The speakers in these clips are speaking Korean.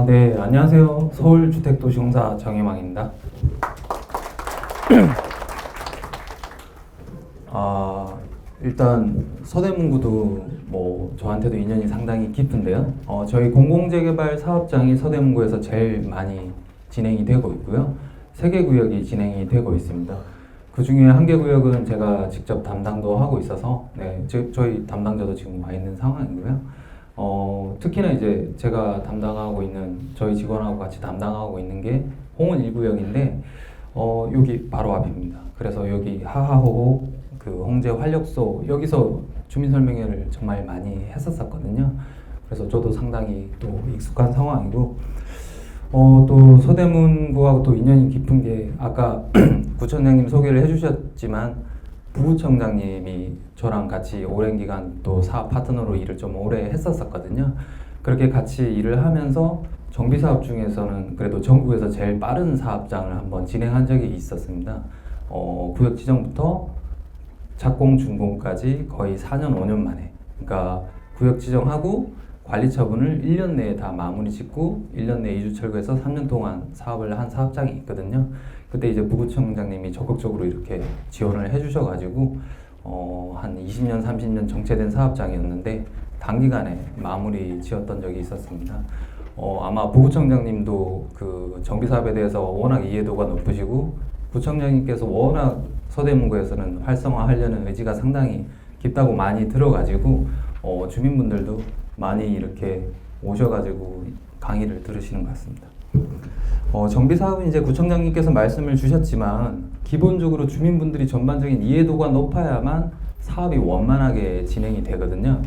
네, 안녕하세요. 서울주택도시공사 정혜망입니다. 일단 서대문구도 저한테도 인연이 상당히 깊은데요. 저희 공공재개발 사업장이 서대문구에서 제일 많이 진행이 되고 있고요. 3개 구역이 진행이 되고 있습니다. 그 중에 한 개 구역은 제가 직접 담당도 하고 있어서, 네, 저희 담당자도 지금 와 있는 상황이고요. 특히나 이제 제가 담당하고 있는, 저희 직원하고 같이 담당하고 있는 게 홍은 1구역인데, 여기 바로 앞입니다. 그래서 여기 하하호호 그 홍제 활력소, 여기서 주민설명회를 정말 많이 했었거든요. 그래서 저도 상당히 또 익숙한 상황이고, 또 서대문구하고 또 인연이 깊은 게 아까 구청장님 소개를 해주셨지만 부구청장님이 저랑 같이 오랜 기간 또 사업 파트너로 일을 좀 오래 했었거든요. 그렇게 같이 일을 하면서 정비사업 중에서는 그래도 전국에서 제일 빠른 사업장을 한번 진행한 적이 있었습니다. 구역 지정부터 착공 준공까지 거의 4년 5년 만에, 그러니까 구역 지정하고 관리 처분을 1년 내에 다 마무리 짓고 1년 내에 이주 철거해서 3년 동안 사업을 한 사업장이 있거든요. 그때 이제 부구청장님이 적극적으로 이렇게 지원을 해주셔가지고 한 20년 30년 정체된 사업장이었는데 단기간에 마무리 지었던 적이 있었습니다. 아마 부구청장님도 그 정비사업에 대해서 워낙 이해도가 높으시고 구청장님께서 워낙 서대문구에서는 활성화하려는 의지가 상당히 깊다고 많이 들어가지고 주민분들도 많이 이렇게 오셔가지고 강의를 들으시는 것 같습니다. 정비사업은 이제 구청장님께서 말씀을 주셨지만 기본적으로 주민분들이 전반적인 이해도가 높아야만 사업이 원만하게 진행이 되거든요.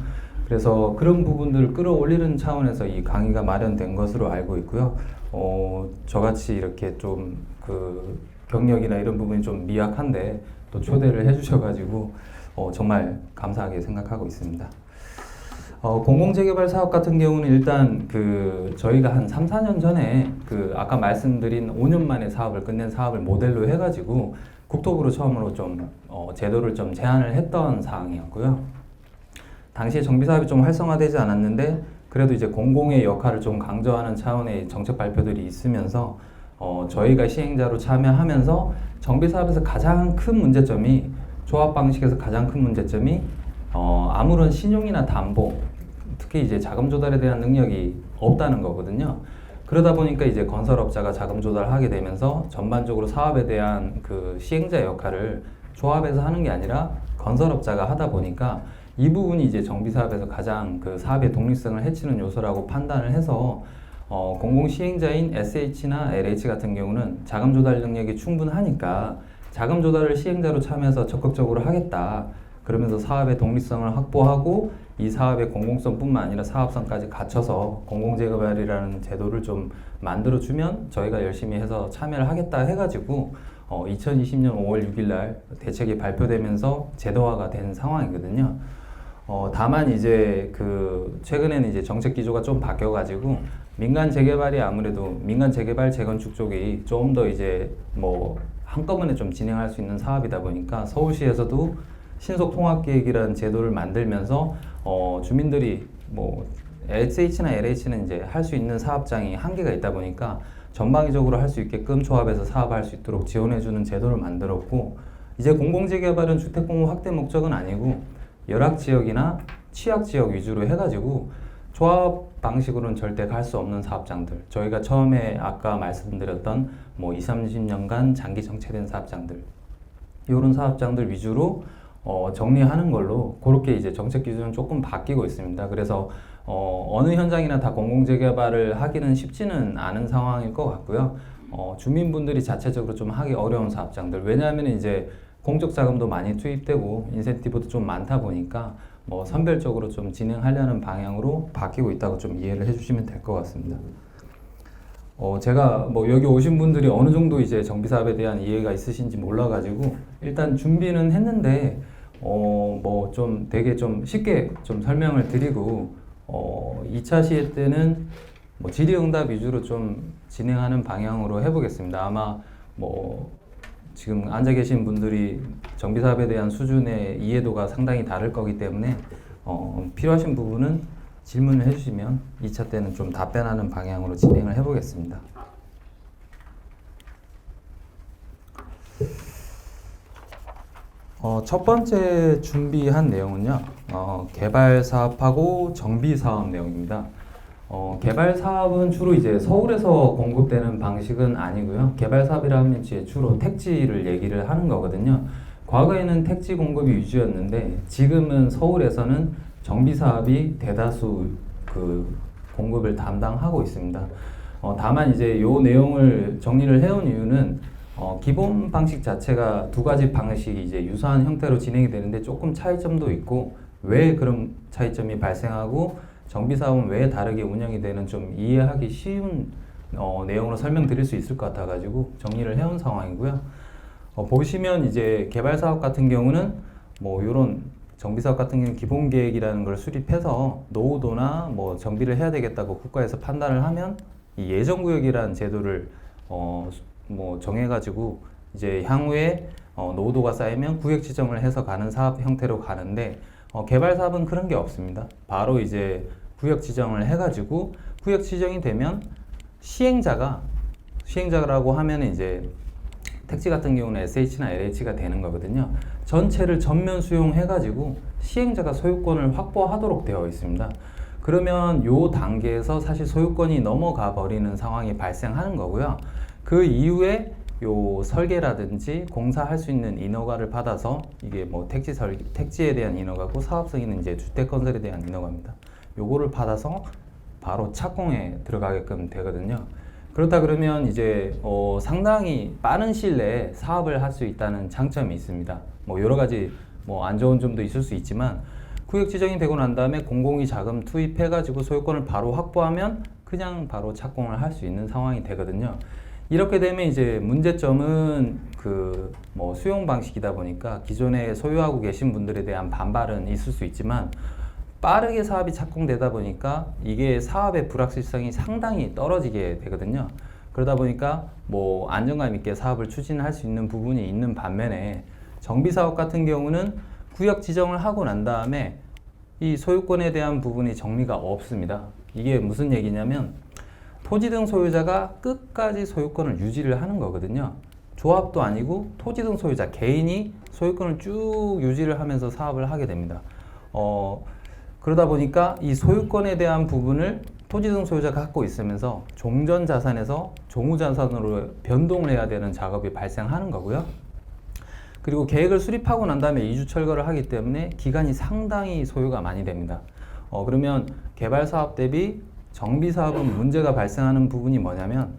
그래서 그런 부분들을 끌어올리는 차원에서 이 강의가 마련된 것으로 알고 있고요. 저같이 이렇게 좀 그 경력이나 이런 부분이 좀 미약한데 또 초대를 해주셔가지고 정말 감사하게 생각하고 있습니다. 공공재개발 사업 같은 경우는 일단 저희가 한 3, 4년 전에 아까 말씀드린 5년 만에 사업을 끝낸 사업을 모델로 해가지고 국토부로 처음으로 좀 제도를 좀 제안을 했던 사항이었고요. 당시에 정비사업이 좀 활성화되지 않았는데 그래도 이제 공공의 역할을 좀 강조하는 차원의 정책 발표들이 있으면서 저희가 시행자로 참여하면서 정비사업에서 가장 큰 문제점이, 조합 방식에서 가장 큰 문제점이 아무런 신용이나 담보, 특히 이제 자금 조달에 대한 능력이 없다는 거거든요. 그러다 보니까 이제 건설업자가 자금 조달하게 되면서 전반적으로 사업에 대한 그 시행자 역할을 조합에서 하는 게 아니라 건설업자가 하다 보니까 이 부분이 이제 정비사업에서 가장 그 사업의 독립성을 해치는 요소라고 판단을 해서 공공 시행자인 SH나 LH 같은 경우는 자금 조달 능력이 충분하니까 자금 조달을 시행자로 참여해서 적극적으로 하겠다. 그러면서 사업의 독립성을 확보하고 이 사업의 공공성뿐만 아니라 사업성까지 갖춰서 공공재개발이라는 제도를 좀 만들어주면 저희가 열심히 해서 참여를 하겠다 해가지고 2020년 5월 6일 날 대책이 발표되면서 제도화가 된 상황이거든요. 다만 이제 최근에는 이제 정책 기조가 좀 바뀌어가지고 민간 재개발이 아무래도 민간 재개발 재건축 쪽이 좀 더 이제 한꺼번에 좀 진행할 수 있는 사업이다 보니까 서울시에서도 신속통합계획이라는 제도를 만들면서 주민들이 SH나 LH는 이제 할 수 있는 사업장이 한계가 있다 보니까 전방위적으로 할 수 있게끔 조합에서 사업할 수 있도록 지원해주는 제도를 만들었고, 이제 공공재개발은 주택공급 확대 목적은 아니고 열악지역이나 취약지역 위주로 해가지고 조합 방식으로는 절대 갈 수 없는 사업장들, 저희가 처음에 아까 말씀드렸던 20, 30년간 장기 정체된 사업장들, 이런 사업장들 위주로 정리하는 걸로 그렇게 이제 정책 기준은 조금 바뀌고 있습니다. 그래서 어느 현장이나 다 공공재개발을 하기는 쉽지는 않은 상황일 것 같고요. 주민분들이 자체적으로 좀 하기 어려운 사업장들, 왜냐하면 이제 공적 자금도 많이 투입되고 인센티브도 좀 많다 보니까 선별적으로 좀 진행하려는 방향으로 바뀌고 있다고 좀 이해를 해주시면 될 것 같습니다. 제가 여기 오신 분들이 어느 정도 이제 정비사업에 대한 이해가 있으신지 몰라가지고 일단 준비는 했는데 좀 되게 좀 쉽게 좀 설명을 드리고 2차 시회 때는 질의응답 위주로 좀 진행하는 방향으로 해보겠습니다. 아마 지금 앉아 계신 분들이 정비사업에 대한 수준의 이해도가 상당히 다를 거기 때문에 필요하신 부분은 질문을 해주시면 2차 때는 좀 답변하는 방향으로 진행을 해보겠습니다. 첫 번째 준비한 내용은요, 개발 사업하고 정비 사업 내용입니다. 개발 사업은 주로 이제 서울에서 공급되는 방식은 아니고요. 개발 사업이라 하면 이제 주로 택지를 얘기를 하는 거거든요. 과거에는 택지 공급이 위주였는데 지금은 서울에서는 정비 사업이 대다수 그 공급을 담당하고 있습니다. 다만 이제 요 내용을 정리를 해온 이유는 기본 방식 자체가 두 가지 방식이 이제 유사한 형태로 진행이 되는데 조금 차이점도 있고 왜 그런 차이점이 발생하고 정비 사업은 왜 다르게 운영이 되는 좀 이해하기 쉬운 내용으로 설명드릴 수 있을 것 같아가지고 정리를 해온 상황이고요. 보시면 이제 개발 사업 같은 경우는 뭐 이런 정비 사업 같은 경우는 기본 계획이라는 걸 수립해서 노후도나 뭐 정비를 해야 되겠다고 국가에서 판단을 하면 이 예정 구역이라는 제도를 뭐 정해가지고 이제 향후에 노후도가 쌓이면 구역 지정을 해서 가는 사업 형태로 가는데 개발 사업은 그런 게 없습니다. 바로 이제 구역 지정을 해가지고 구역 지정이 되면 시행자라고 하면 이제 택지 같은 경우는 SH나 LH가 되는 거거든요. 전체를 전면 수용해가지고 시행자가 소유권을 확보하도록 되어 있습니다. 그러면 요 단계에서 사실 소유권이 넘어가 버리는 상황이 발생하는 거고요. 그 이후에 요 설계라든지 공사할 수 있는 인허가를 받아서 이게 뭐 택지에 대한 인허가고 사업성에는 이제 주택건설에 대한 인허가입니다. 요거를 받아서 바로 착공에 들어가게끔 되거든요. 그렇다 그러면 이제 상당히 빠른 시일 내에 사업을 할 수 있다는 장점이 있습니다. 뭐 여러 가지 뭐 안 좋은 점도 있을 수 있지만 구역 지정이 되고 난 다음에 공공이 자금 투입해 가지고 소유권을 바로 확보하면 그냥 바로 착공을 할 수 있는 상황이 되거든요. 이렇게 되면 이제 문제점은 그 뭐 수용 방식이다 보니까 기존에 소유하고 계신 분들에 대한 반발은 있을 수 있지만 빠르게 사업이 착공되다 보니까 이게 사업의 불확실성이 상당히 떨어지게 되거든요. 그러다 보니까 뭐 안정감 있게 사업을 추진할 수 있는 부분이 있는 반면에 정비 사업 같은 경우는 구역 지정을 하고 난 다음에 이 소유권에 대한 부분이 정리가 없습니다. 이게 무슨 얘기냐면 토지 등 소유자가 끝까지 소유권을 유지를 하는 거거든요. 조합도 아니고 토지 등 소유자 개인이 소유권을 쭉 유지를 하면서 사업을 하게 됩니다. 그러다 보니까 이 소유권에 대한 부분을 토지 등 소유자가 갖고 있으면서 종전 자산에서 종후 자산으로 변동을 해야 되는 작업이 발생하는 거고요. 그리고 계획을 수립하고 난 다음에 이주 철거를 하기 때문에 기간이 상당히 소요가 많이 됩니다. 그러면 개발 사업 대비 정비 사업은 문제가 발생하는 부분이 뭐냐면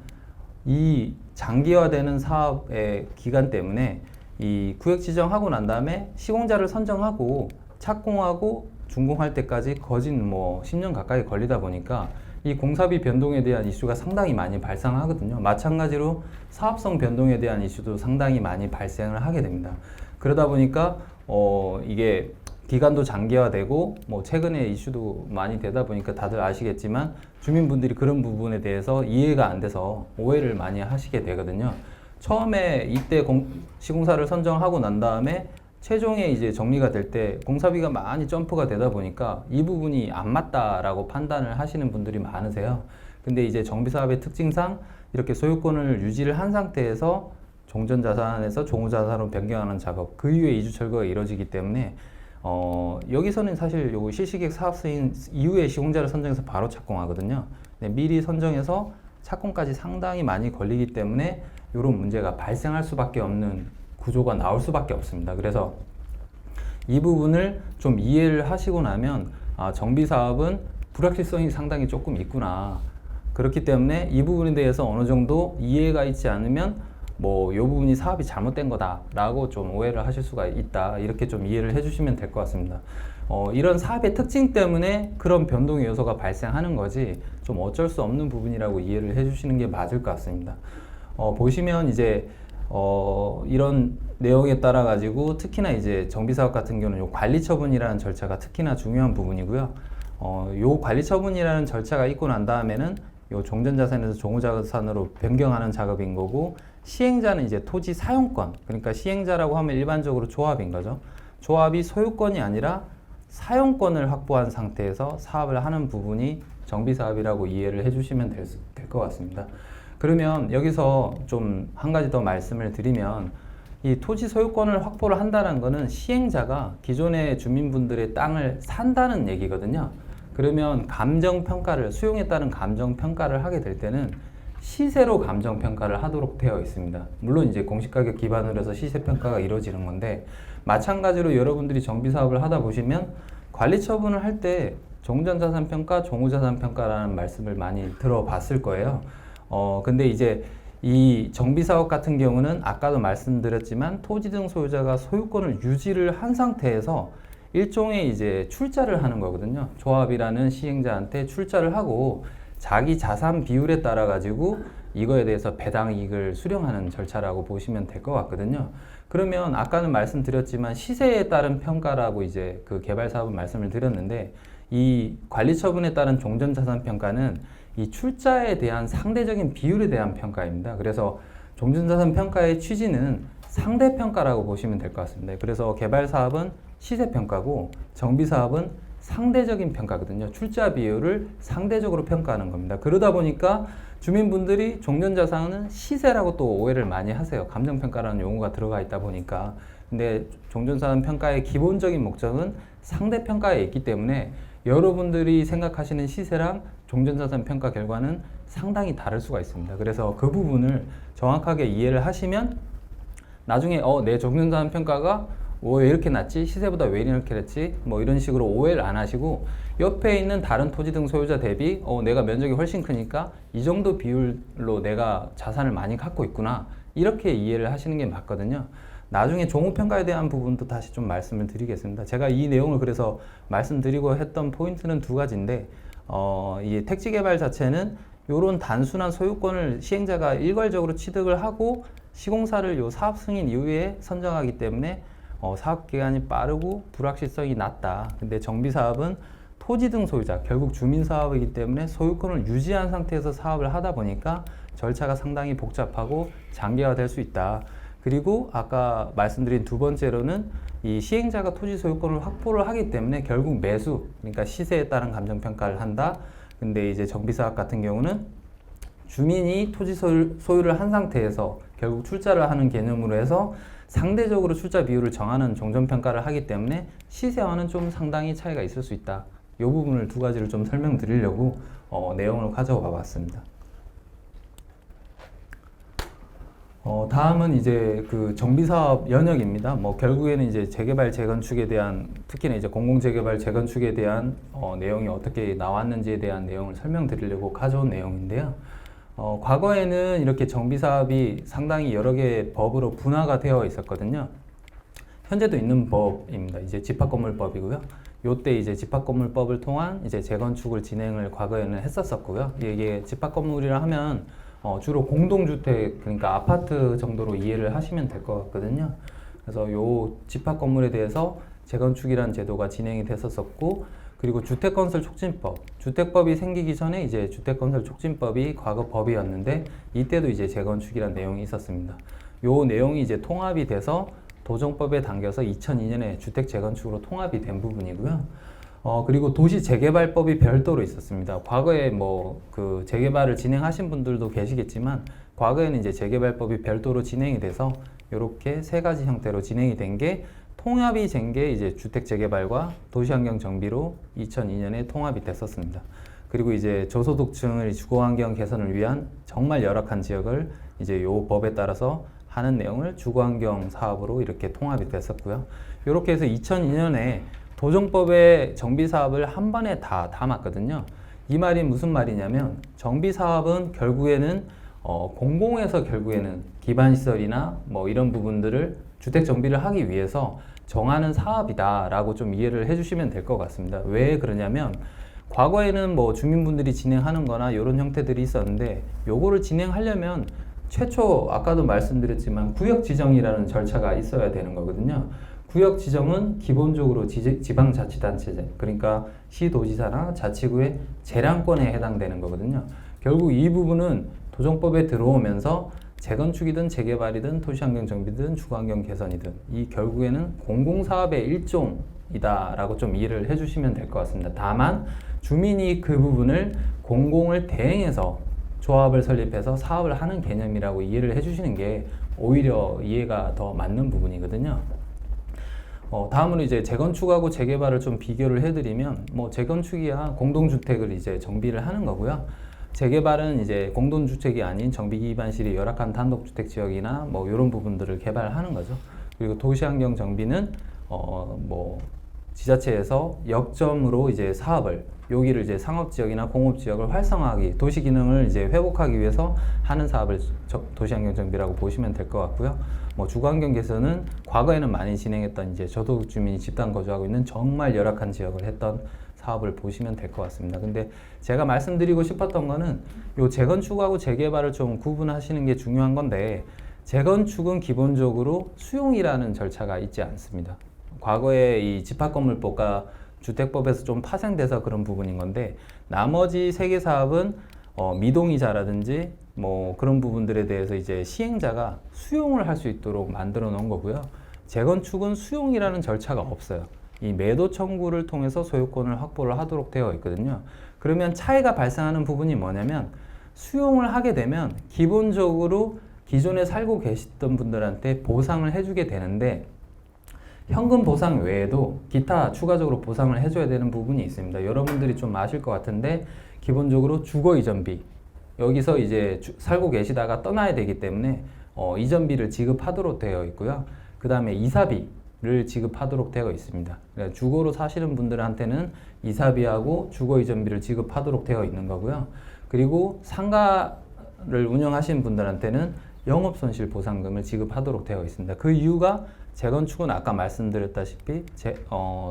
이 장기화되는 사업의 기간 때문에 이 구역 지정하고 난 다음에 시공자를 선정하고 착공하고 준공할 때까지 거진 뭐 10년 가까이 걸리다 보니까 이 공사비 변동에 대한 이슈가 상당히 많이 발생하거든요. 마찬가지로 사업성 변동에 대한 이슈도 상당히 많이 발생을 하게 됩니다. 그러다 보니까 이게 기간도 장기화되고 뭐 최근에 이슈도 많이 되다 보니까 다들 아시겠지만 주민분들이 그런 부분에 대해서 이해가 안 돼서 오해를 많이 하시게 되거든요. 처음에 이때 시공사를 선정하고 난 다음에 최종에 이제 정리가 될 때 공사비가 많이 점프가 되다 보니까 이 부분이 안 맞다라고 판단을 하시는 분들이 많으세요. 근데 이제 정비사업의 특징상 이렇게 소유권을 유지를 한 상태에서 종전자산에서 종후자산으로 변경하는 작업, 그 이후에 이주 철거가 이루어지기 때문에 여기서는 사실 요 실시계획 사업소인 이후에 시공자를 선정해서 바로 착공하거든요. 미리 선정해서 착공까지 상당히 많이 걸리기 때문에 이런 문제가 발생할 수밖에 없는 구조가 나올 수밖에 없습니다. 그래서 이 부분을 좀 이해를 하시고 나면 정비 사업은 불확실성이 상당히 조금 있구나. 그렇기 때문에 이 부분에 대해서 어느 정도 이해가 있지 않으면 뭐 이 부분이 사업이 잘못된 거다라고 좀 오해를 하실 수가 있다. 이렇게 좀 이해를 해주시면 될 것 같습니다. 이런 사업의 특징 때문에 그런 변동의 요소가 발생하는 거지 좀 어쩔 수 없는 부분이라고 이해를 해주시는 게 맞을 것 같습니다. 보시면 이제 이런 내용에 따라 가지고 특히나 이제 정비사업 같은 경우는 요 관리처분이라는 절차가 특히나 중요한 부분이고요. 요 관리처분이라는 절차가 있고 난 다음에는 요 종전자산에서 종후자산으로 변경하는 작업인 거고, 시행자는 이제 토지 사용권, 그러니까 시행자라고 하면 일반적으로 조합인 거죠. 조합이 소유권이 아니라 사용권을 확보한 상태에서 사업을 하는 부분이 정비사업이라고 이해를 해주시면 될 것 같습니다. 그러면 여기서 좀 한 가지 더 말씀을 드리면 이 토지 소유권을 확보를 한다는 것은 시행자가 기존의 주민분들의 땅을 산다는 얘기거든요. 그러면 감정평가를, 수용에 따른 감정평가를 하게 될 때는 시세로 감정평가를 하도록 되어 있습니다. 물론 이제 공시가격 기반으로 해서 시세평가가 이루어지는 건데, 마찬가지로 여러분들이 정비사업을 하다 보시면 관리처분을 할 때 종전자산평가, 종후자산평가라는 말씀을 많이 들어봤을 거예요. 근데 이제 이 정비사업 같은 경우는 아까도 말씀드렸지만 토지 등 소유자가 소유권을 유지를 한 상태에서 일종의 이제 출자를 하는 거거든요. 조합이라는 시행자한테 출자를 하고 자기 자산 비율에 따라 가지고 이거에 대해서 배당 이익을 수령하는 절차라고 보시면 될 것 같거든요. 그러면 아까는 말씀드렸지만 시세에 따른 평가라고 이제 그 개발 사업은 말씀을 드렸는데, 이 관리 처분에 따른 종전 자산 평가는 이 출자에 대한 상대적인 비율에 대한 평가입니다. 그래서 종전 자산 평가의 취지는 상대 평가라고 보시면 될 것 같습니다. 그래서 개발 사업은 시세 평가고 정비 사업은 상대적인 평가거든요. 출자 비율을 상대적으로 평가하는 겁니다. 그러다 보니까 주민분들이 종전자산은 시세라고 또 오해를 많이 하세요. 감정평가라는 용어가 들어가 있다 보니까. 근데 종전자산 평가의 기본적인 목적은 상대평가에 있기 때문에 여러분들이 생각하시는 시세랑 종전자산 평가 결과는 상당히 다를 수가 있습니다. 그래서 그 부분을 정확하게 이해를 하시면 나중에 내 종전자산 평가가 왜 이렇게 낮지? 시세보다 왜 이렇게 됐지? 뭐 이런 식으로 오해를 안 하시고 옆에 있는 다른 토지 등 소유자 대비 내가 면적이 훨씬 크니까 이 정도 비율로 내가 자산을 많이 갖고 있구나, 이렇게 이해를 하시는 게 맞거든요. 나중에 종후평가에 대한 부분도 다시 좀 말씀을 드리겠습니다. 제가 이 내용을 그래서 말씀드리고 했던 포인트는 두 가지인데, 이 택지개발 자체는 이런 단순한 소유권을 시행자가 일괄적으로 취득을 하고 시공사를 요 사업 승인 이후에 선정하기 때문에 사업 기간이 빠르고 불확실성이 낮다. 근데 정비사업은 토지 등 소유자, 결국 주민사업이기 때문에 소유권을 유지한 상태에서 사업을 하다 보니까 절차가 상당히 복잡하고 장기화될 수 있다. 그리고 아까 말씀드린 두 번째로는 이 시행자가 토지 소유권을 확보를 하기 때문에 결국 매수, 그러니까 시세에 따른 감정평가를 한다. 근데 이제 정비사업 같은 경우는 주민이 토지 소유를 한 상태에서 결국 출자를 하는 개념으로 해서 상대적으로 출자 비율을 정하는 종전평가를 하기 때문에 시세와는 좀 상당히 차이가 있을 수 있다. 이 부분을 두 가지를 좀 설명드리려고 내용을 가져와 봤습니다. 다음은 이제 그 정비사업 연역입니다. 결국에는 이제 재개발 재건축에 대한, 특히나 이제 공공재개발 재건축에 대한 내용이 어떻게 나왔는지에 대한 내용을 설명드리려고 가져온 내용인데요. 과거에는 이렇게 정비사업이 상당히 여러 개의 법으로 분화가 되어 있었거든요. 현재도 있는 법입니다. 이제 집합건물법이고요. 요때 이제 집합건물법을 통한 이제 재건축을 진행을 과거에는 했었었고요. 이게 집합건물이라 하면 주로 공동주택, 그러니까 아파트 정도로 이해를 하시면 될 것 같거든요. 그래서 요 집합건물에 대해서 재건축이라는 제도가 진행이 됐었었고, 그리고 주택건설촉진법, 주택법이 생기기 전에 이제 주택건설촉진법이 과거 법이었는데 이때도 이제 재건축이라는 내용이 있었습니다. 요 내용이 이제 통합이 돼서 도정법에 담겨서 2002년에 주택재건축으로 통합이 된 부분이고요. 그리고 도시재개발법이 별도로 있었습니다. 과거에 그 재개발을 진행하신 분들도 계시겠지만 과거에는 이제 재개발법이 별도로 진행이 돼서 이렇게 세 가지 형태로 진행이 된 게 통합이 된 게 이제 주택재개발과 도시환경정비로 2002년에 통합이 됐었습니다. 그리고 이제 저소득층의 주거환경 개선을 위한 정말 열악한 지역을 이제 요 법에 따라서 하는 내용을 주거환경 사업으로 이렇게 통합이 됐었고요. 이렇게 해서 2002년에 도정법의 정비사업을 한 번에 다 담았거든요. 이 말이 무슨 말이냐면 정비사업은 결국에는 공공에서 결국에는 기반시설이나 이런 부분들을 주택 정비를 하기 위해서 정하는 사업이다 라고 좀 이해를 해주시면 될 것 같습니다. 왜 그러냐면 과거에는 주민분들이 진행하는 거나 이런 형태들이 있었는데 요거를 진행하려면 최초 아까도 말씀드렸지만 구역 지정이라는 절차가 있어야 되는 거거든요. 구역 지정은 기본적으로 지방자치단체, 그러니까 시도지사나 자치구의 재량권에 해당되는 거거든요. 결국 이 부분은 도정법에 들어오면서 재건축이든 재개발이든 도시환경정비든 주거환경 개선이든 이 결국에는 공공사업의 일종이 부분이다라고 좀 이해를 해주시면 될 것 같습니다. 다만 주민이 그 부분을 공공을 대행해서 조합을 설립해서 사업을 하는 개념이라고 이해를 해주시는 게 오히려 이해가 더 맞는 부분이거든요. 다음으로 이제 재건축하고 재개발을 좀 비교를 해드리면, 뭐 재건축이야 공동주택을 이제 정비를 하는 거고요. 재개발은 이제 공동주택이 아닌 정비 기반실이 열악한 단독주택 지역이나 뭐 이런 부분들을 개발하는 거죠. 그리고 도시환경 정비는 뭐 지자체에서 역점으로 이제 사업을 여기를 이제 상업지역이나 공업지역을 활성화하기, 도시 기능을 이제 회복하기 위해서 하는 사업을 도시환경 정비라고 보시면 될 것 같고요. 뭐 주거환경 개선은 과거에는 많이 진행했던 이제 저소득 주민이 집단 거주하고 있는 정말 열악한 지역을 했던 사업을 보시면 될 것 같습니다. 근데 제가 말씀드리고 싶었던 거는 요 재건축하고 재개발을 좀 구분하시는 게 중요한 건데, 재건축은 기본적으로 수용이라는 절차가 있지 않습니다. 과거에 이 집합건물법과 주택법에서 좀 파생돼서 그런 부분인 건데, 나머지 세 개 사업은 미동이자라든지 뭐 그런 부분들에 대해서 이제 시행자가 수용을 할 수 있도록 만들어 놓은 거고요. 재건축은 수용이라는 절차가 없어요. 이 매도 청구를 통해서 소유권을 확보를 하도록 되어 있거든요. 그러면 차이가 발생하는 부분이 뭐냐면, 수용을 하게 되면 기본적으로 기존에 살고 계시던 분들한테 보상을 해주게 되는데, 현금 보상 외에도 기타 추가적으로 보상을 해줘야 되는 부분이 있습니다. 여러분들이 좀 아실 것 같은데, 기본적으로 주거 이전비, 여기서 이제 살고 계시다가 떠나야 되기 때문에 이전비를 지급하도록 되어 있고요. 그 다음에 이사비를 지급하도록 되어 있습니다. 그러니까 주거로 사시는 분들한테는 이사비하고 주거 이전비를 지급하도록 되어 있는 거고요. 그리고 상가를 운영하시는 분들한테는 영업손실 보상금을 지급하도록 되어 있습니다. 그 이유가 재건축은 아까 말씀드렸다시피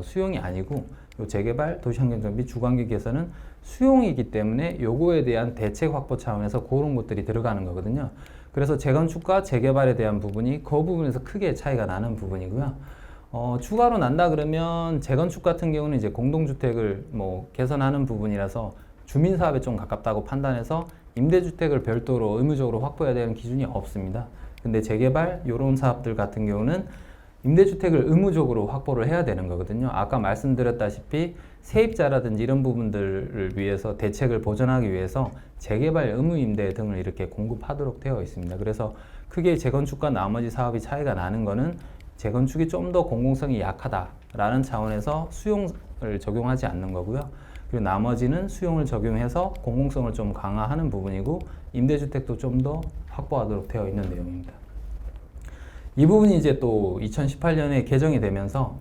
수용이 아니고, 요 재개발, 도시환경정비, 주거환경 개선은 수용이기 때문에 요거에 대한 대책 확보 차원에서 그런 것들이 들어가는 거거든요. 그래서 재건축과 재개발에 대한 부분이 그 부분에서 크게 차이가 나는 부분이고요. 추가로 난다 그러면 재건축 같은 경우는 이제 공동주택을 뭐 개선하는 부분이라서 주민사업에 좀 가깝다고 판단해서 임대주택을 별도로 의무적으로 확보해야 되는 기준이 없습니다. 근데 재개발 이런 사업들 같은 경우는 임대주택을 의무적으로 확보를 해야 되는 거거든요. 아까 말씀드렸다시피 세입자라든지 이런 부분들을 위해서 대책을 보전하기 위해서 재개발 의무임대 등을 이렇게 공급하도록 되어 있습니다. 그래서 크게 재건축과 나머지 사업이 차이가 나는 거는 재건축이 좀 더 공공성이 약하다라는 차원에서 수용을 적용하지 않는 거고요. 그리고 나머지는 수용을 적용해서 공공성을 좀 강화하는 부분이고, 임대주택도 좀 더 확보하도록 되어 있는 내용입니다. 이 부분이 이제 또 2018년에 개정이 되면서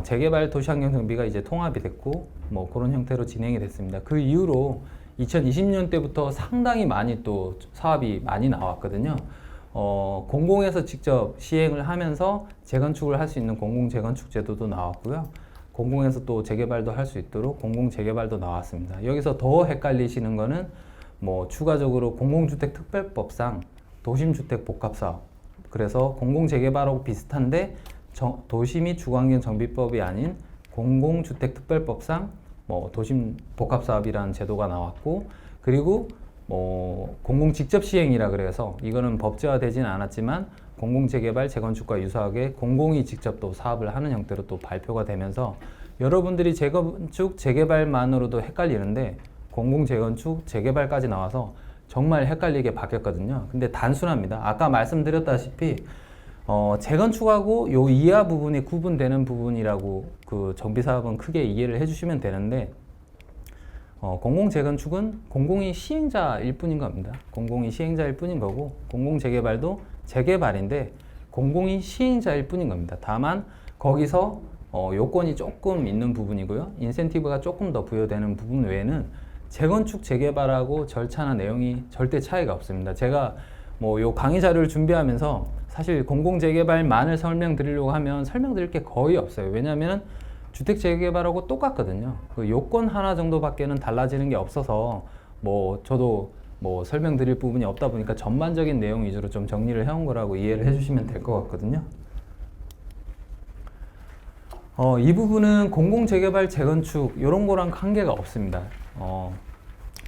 재개발 도시환경 정비가 이제 통합이 됐고, 뭐 그런 형태로 진행이 됐습니다. 그 이후로 2020년 때부터 상당히 많이 또 사업이 많이 나왔거든요. 공공에서 직접 시행을 하면서 재건축을 할 수 있는 공공재건축 제도도 나왔고요. 공공에서 또 재개발도 할 수 있도록 공공재개발도 나왔습니다. 여기서 더 헷갈리시는 거는 뭐 추가적으로 공공주택특별법상 도심주택복합사업, 그래서 공공재개발하고 비슷한데 도시 및 주거환경정비법이 아닌 공공주택특별법상 뭐 도심복합사업이라는 제도가 나왔고, 그리고 뭐 공공직접시행이라 그래서 이거는 법제화되진 않았지만 공공재개발, 재건축과 유사하게 공공이 직접 또 사업을 하는 형태로 또 발표가 되면서 여러분들이 재건축, 재개발만으로도 헷갈리는데 공공재건축, 재개발까지 나와서 정말 헷갈리게 바뀌었거든요. 근데 단순합니다. 아까 말씀드렸다시피 재건축하고 요 이하 부분이 구분되는 부분이라고 그 정비사업은 크게 이해를 해주시면 되는데, 공공재건축은 공공이 시행자일 뿐인 겁니다. 공공이 시행자일 뿐인 거고, 공공재개발도 재개발인데 공공이 시행자일 뿐인 겁니다. 다만 거기서 요건이 조금 있는 부분이고요. 인센티브가 조금 더 부여되는 부분 외에는 재건축, 재개발하고 절차나 내용이 절대 차이가 없습니다. 제가 뭐 요 강의 자료를 준비하면서 사실 공공재개발만을 설명드리려고 하면 설명드릴 게 거의 없어요. 왜냐하면 주택 재개발하고 똑같거든요. 그 요건 하나 정도밖에는 달라지는 게 없어서 뭐 저도 뭐 설명드릴 부분이 없다 보니까 전반적인 내용 위주로 좀 정리를 해온 거라고 이해를 해주시면 될 것 같거든요. 이 부분은 공공재개발, 재건축 이런 거랑 관계가 없습니다.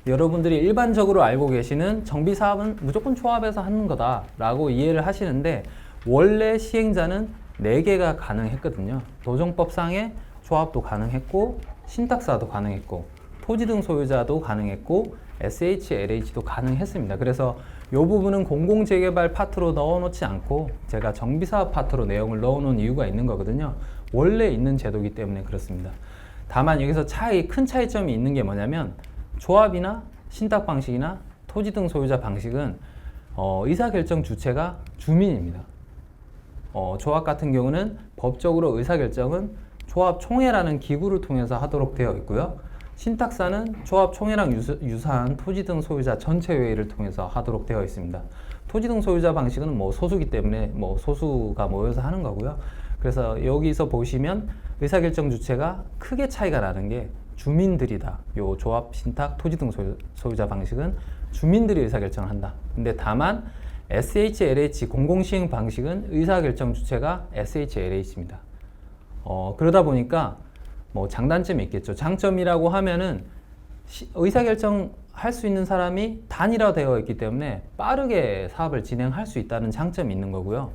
여러분들이 일반적으로 알고 계시는 정비사업은 무조건 조합해서 하는 거다 라고 이해를 하시는데, 원래 시행자는 4개가 가능했거든요. 도정법상의 조합도 가능했고 신탁사도 가능했고 토지 등 소유자도 가능했고 SHLH도 가능했습니다. 그래서 이 부분은 공공재개발 파트로 넣어놓지 않고 제가 정비사업 파트로 내용을 넣어놓은 이유가 있는 거거든요. 원래 있는 제도이기 때문에 그렇습니다. 다만 여기서 큰 차이점이 있는 게 뭐냐면 조합이나 신탁 방식이나 토지 등 소유자 방식은 의사결정 주체가 주민입니다. 조합 같은 경우는 법적으로 의사결정은 조합총회라는 기구를 통해서 하도록 되어 있고요. 신탁사는 조합총회랑 유사한 토지 등 소유자 전체 회의를 통해서 하도록 되어 있습니다. 토지 등 소유자 방식은 뭐 소수기 때문에 뭐 소수가 모여서 하는 거고요. 그래서 여기서 보시면 의사결정 주체가 크게 차이가 나는 게 주민들이다. 요 조합, 신탁, 토지 등 소유자 방식은 주민들이 의사결정을 한다. 근데 다만 SHLH 공공시행 방식은 의사결정 주체가 SHLH입니다. 그러다 보니까 뭐 장단점이 있겠죠. 장점이라고 하면은 의사결정 할 수 있는 사람이 단일화되어 있기 때문에 빠르게 사업을 진행할 수 있다는 장점이 있는 거고요.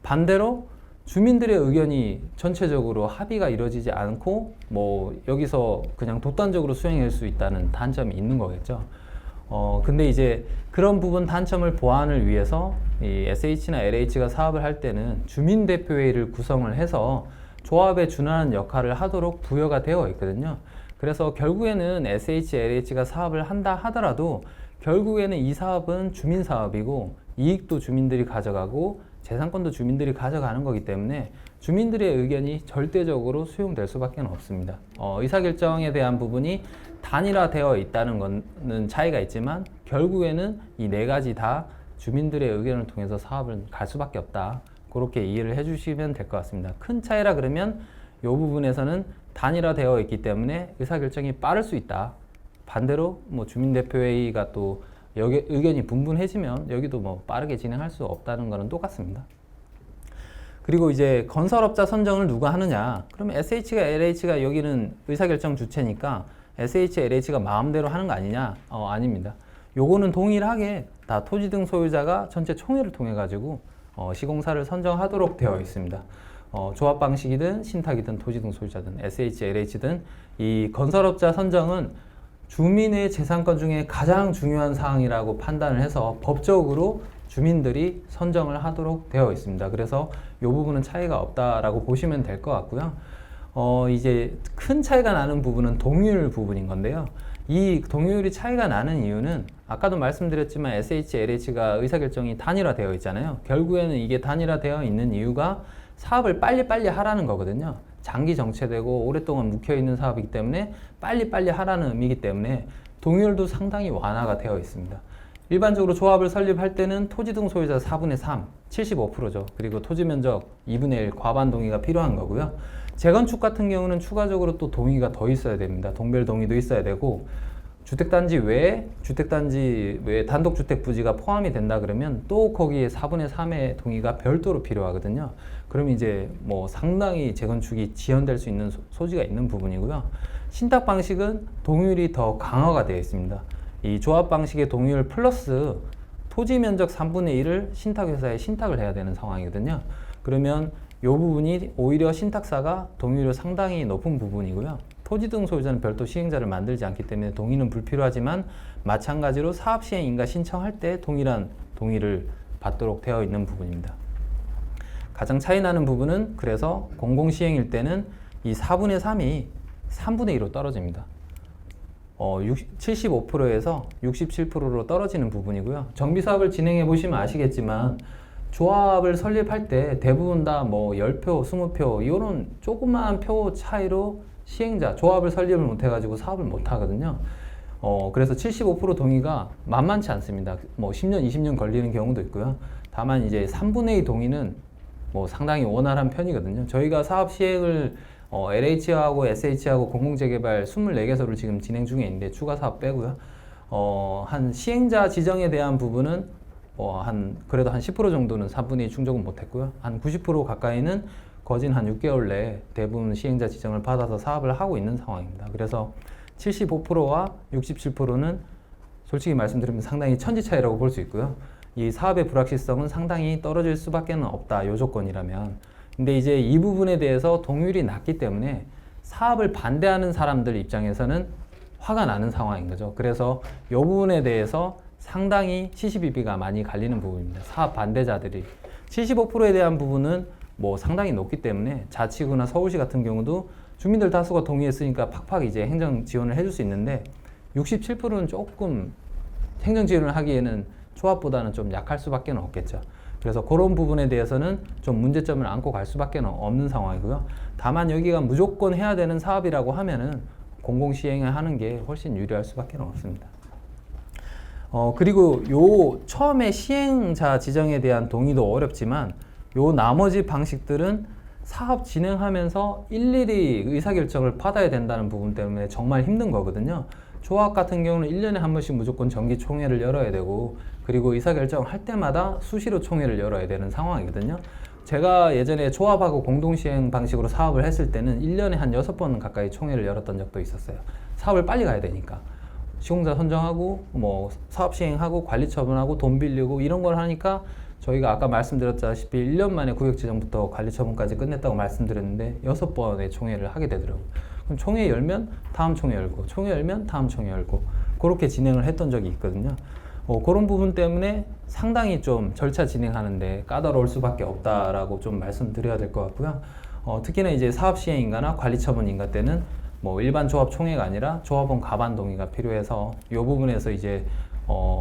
반대로 주민들의 의견이 전체적으로 합의가 이루어지지 않고 뭐 여기서 그냥 독단적으로 수행할 수 있다는 단점이 있는 거겠죠. 근데 이제 그런 부분 단점을 보완을 위해서 이 SH나 LH가 사업을 할 때는 주민대표회의를 구성을 해서 조합에 준하는 역할을 하도록 부여가 되어 있거든요. 그래서 결국에는 SH, LH가 사업을 한다 하더라도 결국에는 이 사업은 주민 사업이고 이익도 주민들이 가져가고 재산권도 주민들이 가져가는 거기 때문에 주민들의 의견이 절대적으로 수용될 수밖에 없습니다. 의사결정에 대한 부분이 단일화되어 있다는 거는 차이가 있지만 결국에는 이 네 가지 다 주민들의 의견을 통해서 사업을 갈 수밖에 없다. 그렇게 이해를 해주시면 될 것 같습니다. 큰 차이라 그러면 이 부분에서는 단일화되어 있기 때문에 의사결정이 빠를 수 있다. 반대로 뭐 주민대표회의가 또 의견이 분분해지면 여기도 뭐 빠르게 진행할 수 없다는 거는 똑같습니다. 그리고 이제 건설업자 선정을 누가 하느냐? 그러면 SH가 LH가 여기는 의사결정 주체니까 SH, LH가 마음대로 하는 거 아니냐? 아닙니다. 요거는 동일하게 다 토지 등 소유자가 전체 총회를 통해 가지고 시공사를 선정하도록 되어 있습니다. 조합 방식이든 신탁이든 토지 등 소유자든 SH, LH든 이 건설업자 선정은 주민의 재산권 중에 가장 중요한 사항이라고 판단을 해서 법적으로 주민들이 선정을 하도록 되어 있습니다. 그래서 이 부분은 차이가 없다라고 보시면 될 것 같고요. 이제 큰 차이가 나는 부분은 동의율 부분인 건데요. 이 동의율이 차이가 나는 이유는 아까도 말씀드렸지만 SH, LH가 의사결정이 단일화되어 있잖아요. 결국에는 이게 단일화되어 있는 이유가 사업을 빨리빨리 하라는 거거든요. 장기 정체되고 오랫동안 묵혀있는 사업이기 때문에 빨리빨리 하라는 의미이기 때문에 동의율도 상당히 완화가 되어 있습니다. 일반적으로 조합을 설립할 때는 토지 등 소유자 4분의 3, 75%죠. 그리고 토지 면적 2분의 1 과반 동의가 필요한 거고요. 재건축 같은 경우는 추가적으로 또 동의가 더 있어야 됩니다. 동별 동의도 있어야 되고 주택단지 외에 단독주택 부지가 포함이 된다 그러면 또 거기에 4분의 3의 동의가 별도로 필요하거든요. 그럼 이제 뭐 상당히 재건축이 지연될 수 있는 소지가 있는 부분이고요. 신탁 방식은 동의율이 더 강화가 되어 있습니다. 이 조합 방식의 동의율 플러스 토지 면적 3분의 1을 신탁회사에 신탁을 해야 되는 상황이거든요. 그러면 이 부분이 오히려 신탁사가 동의율이 상당히 높은 부분이고요. 토지 등 소유자는 별도 시행자를 만들지 않기 때문에 동의는 불필요하지만 마찬가지로 사업시행인가 신청할 때 동일한 동의를 받도록 되어 있는 부분입니다. 가장 차이 나는 부분은 그래서 공공시행일 때는 이 4분의 3이 3분의 2로 떨어집니다. 75%에서 67%로 떨어지는 부분이고요. 정비사업을 진행해 보시면 아시겠지만 조합을 설립할 때 대부분 다 뭐 10표, 20표 이런 조그마한 표 차이로 시행자, 조합을 설립을 못 해가지고 사업을 못 하거든요. 그래서 75% 동의가 만만치 않습니다. 뭐 10년, 20년 걸리는 경우도 있고요. 다만 이제 3분의 2 동의는 뭐 상당히 원활한 편이거든요. 저희가 사업 시행을 LH하고 SH하고 공공재개발 24개소를 지금 진행 중에 있는데 추가 사업 빼고요. 한 시행자 지정에 대한 부분은 그래도 한 10% 정도는 3분의 2 충족은 못했고요. 한 90% 가까이는 거진 한 6개월 내에 대부분 시행자 지정을 받아서 사업을 하고 있는 상황입니다. 그래서 75%와 67%는 솔직히 말씀드리면 상당히 천지 차이라고 볼 수 있고요. 이 사업의 불확실성은 상당히 떨어질 수밖에 없다. 요 조건이라면. 근데 이제 이 부분에 대해서 동의율이 낮기 때문에 사업을 반대하는 사람들 입장에서는 화가 나는 상황인 거죠. 그래서 이 부분에 대해서 상당히 72비가 많이 갈리는 부분입니다. 사업 반대자들이 75%에 대한 부분은 뭐 상당히 높기 때문에 자치구나 서울시 같은 경우도 주민들 다수가 동의했으니까 팍팍 이제 행정 지원을 해줄 수 있는데 67%는 조금 행정 지원을 하기에는 조합보다는 좀 약할 수밖에 없겠죠. 그래서 그런 부분에 대해서는 좀 문제점을 안고 갈 수밖에 없는 상황이고요. 다만 여기가 무조건 해야 되는 사업이라고 하면은 공공시행을 하는 게 훨씬 유리할 수밖에 없습니다. 그리고 요 처음에 시행자 지정에 대한 동의도 어렵지만 요 나머지 방식들은 사업 진행하면서 일일이 의사결정을 받아야 된다는 부분 때문에 정말 힘든 거거든요. 조합 같은 경우는 1년에 한 번씩 무조건 정기총회를 열어야 되고, 그리고 의사결정을 할 때마다 수시로 총회를 열어야 되는 상황이거든요. 제가 예전에 조합하고 공동시행 방식으로 사업을 했을 때는 1년에 한 6번 가까이 총회를 열었던 적도 있었어요. 사업을 빨리 가야 되니까. 시공자 선정하고 뭐 사업 시행하고 관리 처분하고 돈 빌리고 이런 걸 하니까 저희가 아까 말씀드렸다시피 1년 만에 구역 지정부터 관리 처분까지 끝냈다고 말씀드렸는데 6번의 총회를 하게 되더라고요. 그럼 총회 열면 다음 총회 열고, 총회 열면 다음 총회 열고, 그렇게 진행을 했던 적이 있거든요. 그런 부분 때문에 상당히 좀 절차 진행하는데 까다로울 수밖에 없다라고 좀 말씀드려야 될 것 같고요. 특히나 이제 사업 시행인가나 관리 처분인가 때는 뭐 일반 조합 총회가 아니라 조합원 가반 동의가 필요해서 이 부분에서 이제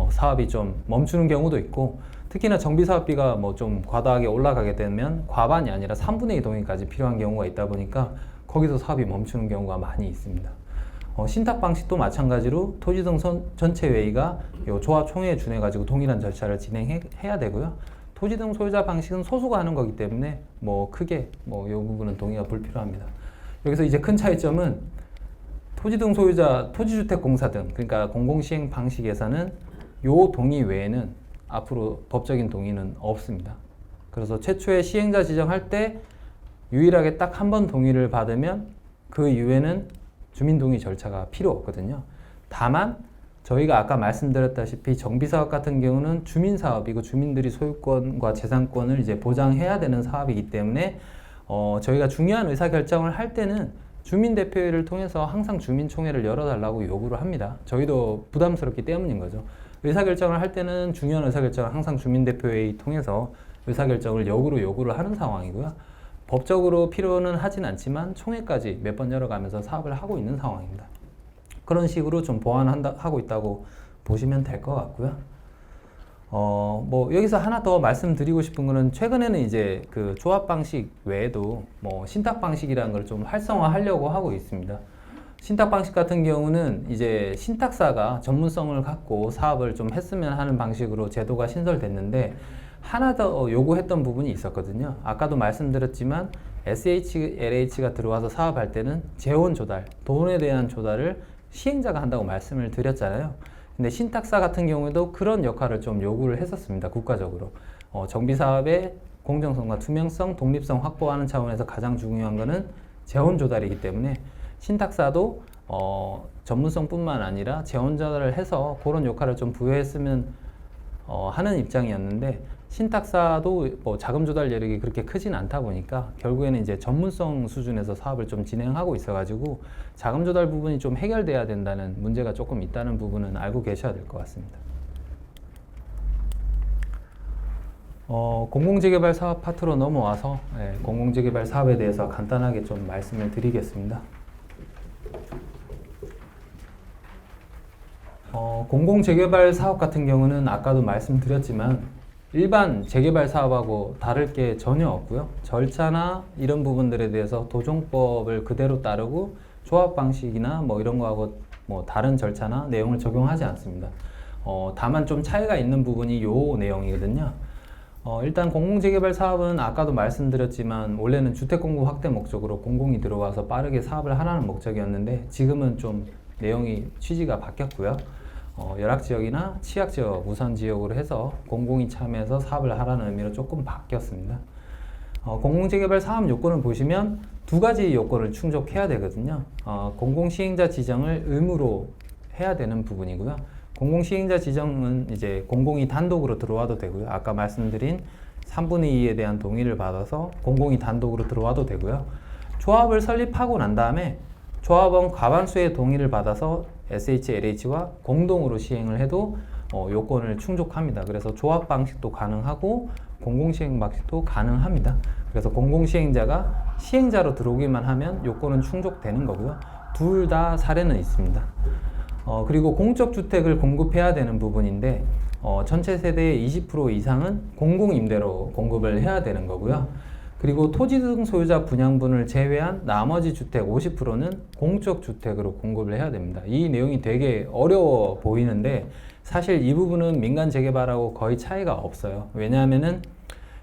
사업이 좀 멈추는 경우도 있고, 특히나 정비사업비가 뭐 좀 과다하게 올라가게 되면 과반이 아니라 3분의 2 동의까지 필요한 경우가 있다 보니까 거기서 사업이 멈추는 경우가 많이 있습니다. 신탁 방식도 마찬가지로 토지 등 전체 회의가 요 조합 총회에 준해 가지고 동일한 절차를 진행해야 되고요. 토지 등 소유자 방식은 소수가 하는 거기 때문에 뭐 크게 뭐 요 부분은 동의가 불필요합니다. 여기서 이제 큰 차이점은 토지 등 소유자, 토지주택공사 등 그러니까 공공시행 방식에서는 요 동의 외에는 앞으로 법적인 동의는 없습니다. 그래서 최초에 시행자 지정할 때 유일하게 딱 한 번 동의를 받으면 그 이후에는 주민동의 절차가 필요 없거든요. 다만 저희가 아까 말씀드렸다시피 정비사업 같은 경우는 주민사업이고 주민들이 소유권과 재산권을 이제 보장해야 되는 사업이기 때문에 저희가 중요한 의사결정을 할 때는 주민대표회를 통해서 항상 주민총회를 열어달라고 요구를 합니다. 저희도 부담스럽기 때문인 거죠. 의사결정을 할 때는 중요한 의사결정을 항상 주민대표회의 통해서 의사결정을 역으로 요구를 하는 상황이고요. 법적으로 필요는 하진 않지만 총회까지 몇 번 열어가면서 사업을 하고 있는 상황입니다. 그런 식으로 좀 보완하고 있다고 보시면 될 것 같고요. 뭐 여기서 하나 더 말씀드리고 싶은 거는 최근에는 이제 그 조합 방식 외에도 뭐 신탁 방식이라는 걸 좀 활성화하려고 하고 있습니다. 신탁 방식 같은 경우는 이제 신탁사가 전문성을 갖고 사업을 좀 했으면 하는 방식으로 제도가 신설됐는데 하나 더 요구했던 부분이 있었거든요. 아까도 말씀드렸지만 SHLH가 들어와서 사업할 때는 재원 조달, 돈에 대한 조달을 시행자가 한다고 말씀을 드렸잖아요. 근데 신탁사 같은 경우에도 그런 역할을 좀 요구를 했었습니다. 국가적으로. 정비사업의 공정성과 투명성, 독립성 확보하는 차원에서 가장 중요한 거는 재원 조달이기 때문에 신탁사도 전문성뿐만 아니라 재원 조달을 해서 그런 역할을 좀 부여했으면 하는 입장이었는데 신탁사도 뭐 자금 조달 여력이 그렇게 크진 않다 보니까 결국에는 이제 전문성 수준에서 사업을 좀 진행하고 있어가지고 자금 조달 부분이 좀 해결돼야 된다는 문제가 조금 있다는 부분은 알고 계셔야 될 것 같습니다. 공공재개발 사업 파트로 넘어와서 공공재개발 사업에 대해서 간단하게 좀 말씀을 드리겠습니다. 공공재개발 사업 같은 경우는 아까도 말씀드렸지만 일반 재개발 사업하고 다를 게 전혀 없고요. 절차나 이런 부분들에 대해서 도정법을 그대로 따르고 조합 방식이나 뭐 이런 거하고 뭐 다른 절차나 내용을 적용하지 않습니다. 다만 좀 차이가 있는 부분이 요 내용이거든요. 일단 공공재개발 사업은 아까도 말씀드렸지만 원래는 주택공급 확대 목적으로 공공이 들어와서 빠르게 사업을 하라는 목적이었는데 지금은 좀 내용이 취지가 바뀌었고요. 열악지역이나 취약지역 우선지역으로 해서 공공이 참여해서 사업을 하라는 의미로 조금 바뀌었습니다. 공공재개발 사업 요건을 보시면 두 가지 요건을 충족해야 되거든요. 공공시행자 지정을 의무로 해야 되는 부분이고요. 공공시행자 지정은 이제 공공이 단독으로 들어와도 되고요. 아까 말씀드린 3분의 2에 대한 동의를 받아서 공공이 단독으로 들어와도 되고요. 조합을 설립하고 난 다음에 조합원 과반수의 동의를 받아서 SHLH와 공동으로 시행을 해도 요건을 충족합니다. 그래서 조합 방식도 가능하고 공공시행 방식도 가능합니다. 그래서 공공시행자가 시행자로 들어오기만 하면 요건은 충족되는 거고요. 둘 다 사례는 있습니다. 그리고 공적주택을 공급해야 되는 부분인데 전체 세대의 20% 이상은 공공임대로 공급을 해야 되는 거고요. 그리고 토지 등 소유자 분양분을 제외한 나머지 주택 50%는 공적주택으로 공급을 해야 됩니다. 이 내용이 되게 어려워 보이는데 사실 이 부분은 민간 재개발하고 거의 차이가 없어요. 왜냐하면은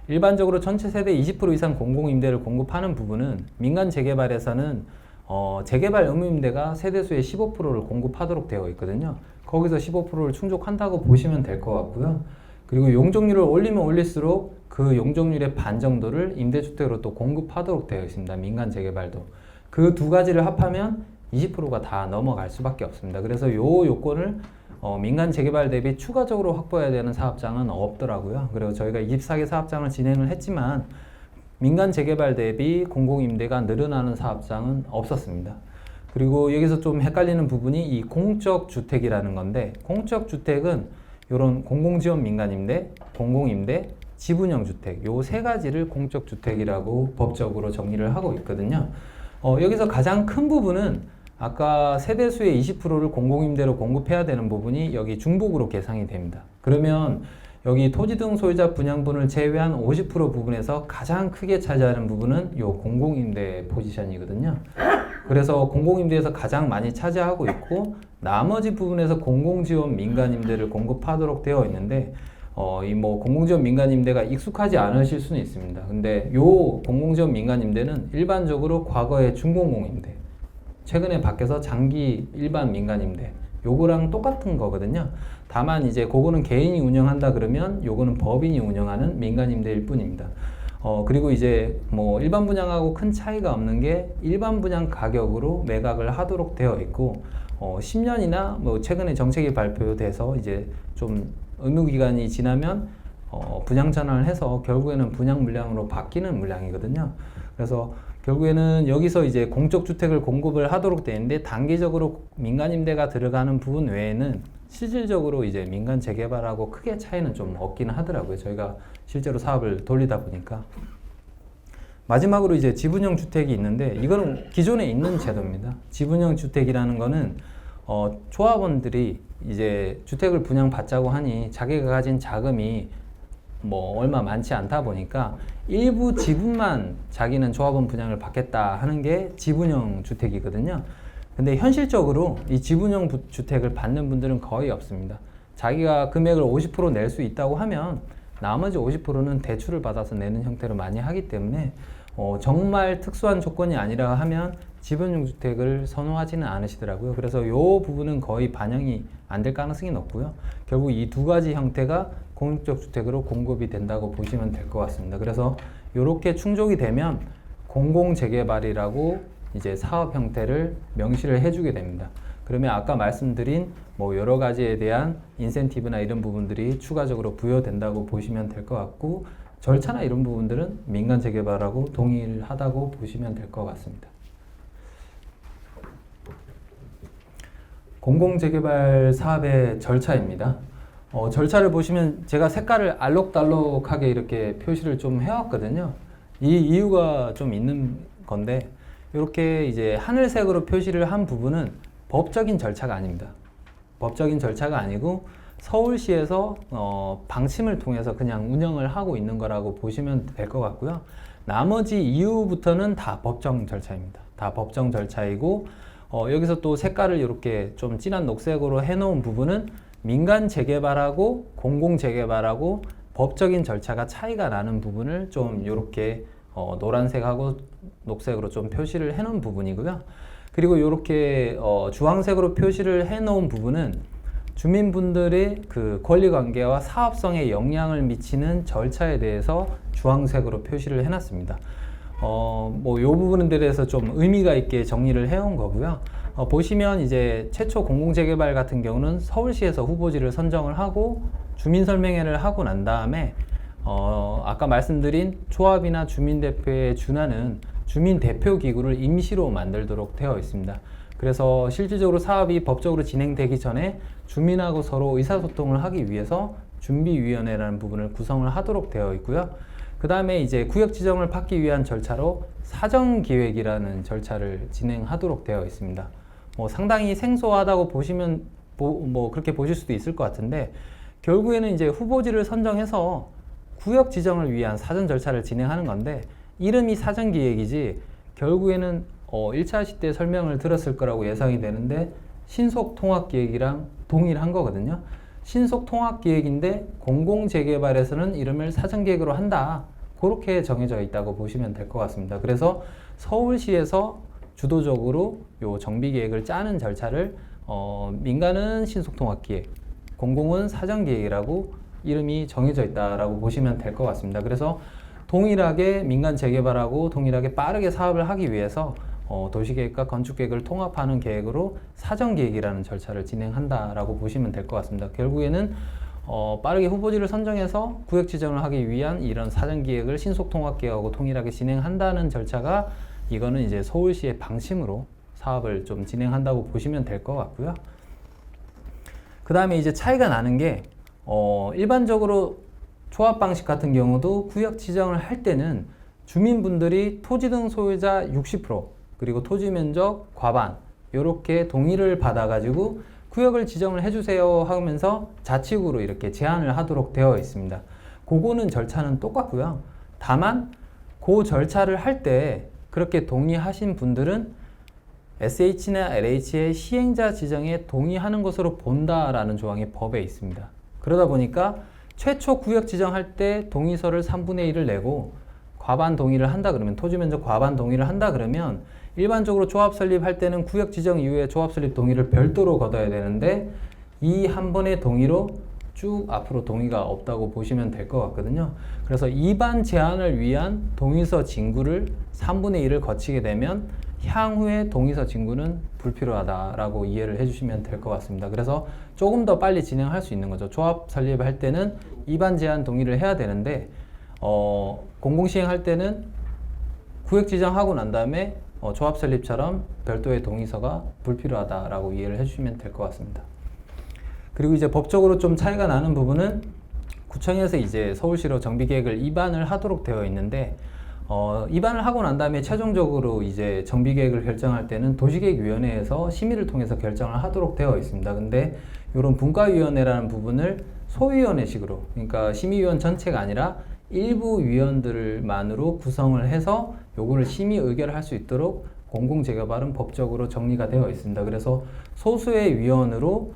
일반적으로 전체 세대 20% 이상 공공임대를 공급하는 부분은 민간 재개발에서는 재개발 의무임대가 세대수의 15%를 공급하도록 되어 있거든요. 거기서 15%를 충족한다고 보시면 될 것 같고요. 그리고 용적률을 올리면 올릴수록 그 용적률의 반 정도를 임대주택으로 또 공급하도록 되어 있습니다. 민간 재개발도. 그 두 가지를 합하면 20%가 다 넘어갈 수밖에 없습니다. 그래서 요 요건을 민간 재개발 대비 추가적으로 확보해야 되는 사업장은 없더라고요. 그리고 저희가 24개 사업장을 진행을 했지만 민간 재개발 대비 공공임대가 늘어나는 사업장은 없었습니다. 그리고 여기서 좀 헷갈리는 부분이 이 공적주택이라는 건데, 공적주택은 이런 공공지원 민간임대, 공공임대, 지분형 주택 요 세 가지를 공적주택이라고 법적으로 정의를 하고 있거든요. 여기서 가장 큰 부분은 아까 세대수의 20%를 공공임대로 공급해야 되는 부분이 여기 중복으로 계산이 됩니다. 그러면 여기 토지 등 소유자 분양분을 제외한 50% 부분에서 가장 크게 차지하는 부분은 요 공공임대 포지션이거든요. 그래서 공공임대에서 가장 많이 차지하고 있고 나머지 부분에서 공공지원 민간임대를 공급하도록 되어 있는데 이 공공지원 민간임대가 익숙하지 않으실 수는 있습니다. 근데 요 공공지원 민간임대는 일반적으로 과거의 준공공임대, 최근에 바뀌어서 장기 일반 민간임대 요거랑 똑같은 거거든요. 다만 이제 그거는 개인이 운영한다 그러면 요거는 법인이 운영하는 민간임대일 뿐입니다. 그리고 이제 일반 분양하고 큰 차이가 없는 게 일반 분양 가격으로 매각을 하도록 되어 있고 10년이나 최근에 정책이 발표돼서 이제 좀 의무기간이 지나면 분양 전환을 해서 결국에는 분양 물량으로 바뀌는 물량이거든요. 그래서 결국에는 여기서 이제 공적주택을 공급을 하도록 되어 있는데 단기적으로 민간임대가 들어가는 부분 외에는 실질적으로 이제 민간 재개발하고 크게 차이는 좀 없기는 하더라고요. 저희가 실제로 사업을 돌리다 보니까. 마지막으로 이제 지분형 주택이 있는데 이거는 기존에 있는 제도입니다. 지분형 주택이라는 거는 조합원들이 이제 주택을 분양받자고 하니 자기가 가진 자금이 얼마 많지 않다 보니까 일부 지분만 자기는 조합원 분양을 받겠다 하는 게 지분형 주택이거든요. 근데 현실적으로 이 지분형 주택을 받는 분들은 거의 없습니다. 자기가 금액을 50% 낼 수 있다고 하면 나머지 50%는 대출을 받아서 내는 형태로 많이 하기 때문에 정말 특수한 조건이 아니라 하면 지분형 주택을 선호하지는 않으시더라고요. 그래서 이 부분은 거의 반영이 안 될 가능성이 높고요. 결국 이 두 가지 형태가 공적 주택으로 공급이 된다고 보시면 될 것 같습니다. 그래서 이렇게 충족이 되면 공공재개발이라고 이제 사업 형태를 명시를 해주게 됩니다. 그러면 아까 말씀드린 여러 가지에 대한 인센티브나 이런 부분들이 추가적으로 부여된다고 보시면 될 것 같고 절차나 이런 부분들은 민간 재개발하고 동일하다고 보시면 될 것 같습니다. 공공재개발 사업의 절차입니다. 절차를 보시면 제가 색깔을 알록달록하게 이렇게 표시를 좀 해왔거든요. 이 이유가 좀 있는 건데 이렇게 이제 하늘색으로 표시를 한 부분은 법적인 절차가 아닙니다. 법적인 절차가 아니고 서울시에서 방침을 통해서 그냥 운영을 하고 있는 거라고 보시면 될 것 같고요. 나머지 이후부터는 다 법정 절차입니다. 다 법정 절차이고 여기서 또 색깔을 이렇게 좀 진한 녹색으로 해놓은 부분은 민간 재개발하고 공공 재개발하고 법적인 절차가 차이가 나는 부분을 좀 이렇게 노란색하고 녹색으로 좀 표시를 해놓은 부분이고요. 그리고 이렇게 주황색으로 표시를 해놓은 부분은 주민분들의 그 권리관계와 사업성에 영향을 미치는 절차에 대해서 주황색으로 표시를 해놨습니다. 이 부분에 대해서 좀 의미가 있게 정리를 해온 거고요. 보시면 이제 최초 공공재개발 같은 경우는 서울시에서 후보지를 선정을 하고 주민설명회를 하고 난 다음에 아까 말씀드린 조합이나 주민대표에 준하는 주민 대표 기구를 임시로 만들도록 되어 있습니다. 그래서 실질적으로 사업이 법적으로 진행되기 전에 주민하고 서로 의사소통을 하기 위해서 준비위원회라는 부분을 구성을 하도록 되어 있고요. 그 다음에 이제 구역 지정을 받기 위한 절차로 사전기획이라는 절차를 진행하도록 되어 있습니다. 상당히 생소하다고 보시면 그렇게 보실 수도 있을 것 같은데, 결국에는 이제 후보지를 선정해서 구역 지정을 위한 사전 절차를 진행하는 건데, 이름이 사전기획이지 결국에는 1차 시대 설명을 들었을 거라고 예상이 되는데 신속통합기획이랑 동일한 거거든요. 신속통합기획인데 공공재개발에서는 이름을 사전기획으로 한다, 그렇게 정해져 있다고 보시면 될 것 같습니다. 그래서 서울시에서 주도적으로 요 정비계획을 짜는 절차를 민간은 신속통합기획, 공공은 사전기획이라고 이름이 정해져 있다라고 보시면 될 것 같습니다. 그래서 동일하게 민간 재개발하고 동일하게 빠르게 사업을 하기 위해서 도시계획과 건축계획을 통합하는 계획으로 사전계획이라는 절차를 진행한다라고 보시면 될 것 같습니다. 결국에는 빠르게 후보지를 선정해서 구역 지정을 하기 위한 이런 사전기획을 신속통합계획하고 동일하게 진행한다는 절차가, 이거는 이제 서울시의 방침으로 사업을 좀 진행한다고 보시면 될 것 같고요. 그 다음에 이제 차이가 나는 게 일반적으로 조합 방식 같은 경우도 구역 지정을 할 때는 주민분들이 토지 등 소유자 60% 그리고 토지 면적 과반 이렇게 동의를 받아 가지고 구역을 지정을 해주세요 하면서 자치구로 이렇게 제안을 하도록 되어 있습니다. 그거는 절차는 똑같고요. 다만 그 절차를 할 때 그렇게 동의하신 분들은 SH나 LH의 시행자 지정에 동의하는 것으로 본다라는 조항이 법에 있습니다. 그러다 보니까 최초 구역 지정할 때 동의서를 3분의 1을 내고 과반 동의를 한다 그러면, 토지 면적 과반 동의를 한다 그러면 일반적으로 조합 설립할 때는 구역 지정 이후에 조합 설립 동의를 별도로 거둬야 되는데, 이 한 번의 동의로 쭉 앞으로 동의가 없다고 보시면 될 것 같거든요. 그래서 이반 제한을 위한 동의서 진구를 3분의 1을 거치게 되면 향후에 동의서 진구는 불필요하다라고 이해를 해주시면 될 것 같습니다. 그래서 조금 더 빨리 진행할 수 있는 거죠. 조합 설립할 때는 이반 제한 동의를 해야 되는데 공공시행할 때는 구역 지정하고 난 다음에 조합 설립처럼 별도의 동의서가 불필요하다라고 이해를 해주시면 될 것 같습니다. 그리고 이제 법적으로 좀 차이가 나는 부분은 구청에서 이제 서울시로 정비계획을 입안을 하도록 되어 있는데, 입안을 하고 난 다음에 최종적으로 이제 정비계획을 결정할 때는 도시계획위원회에서 심의를 통해서 결정을 하도록 되어 있습니다. 근데 이런 분과위원회라는 부분을 소위원회식으로, 그러니까 심의위원 전체가 아니라 일부 위원들만으로 구성을 해서 요거를 심의 의결을 할 수 있도록 공공재개발은 법적으로 정리가 되어 있습니다. 그래서 소수의 위원으로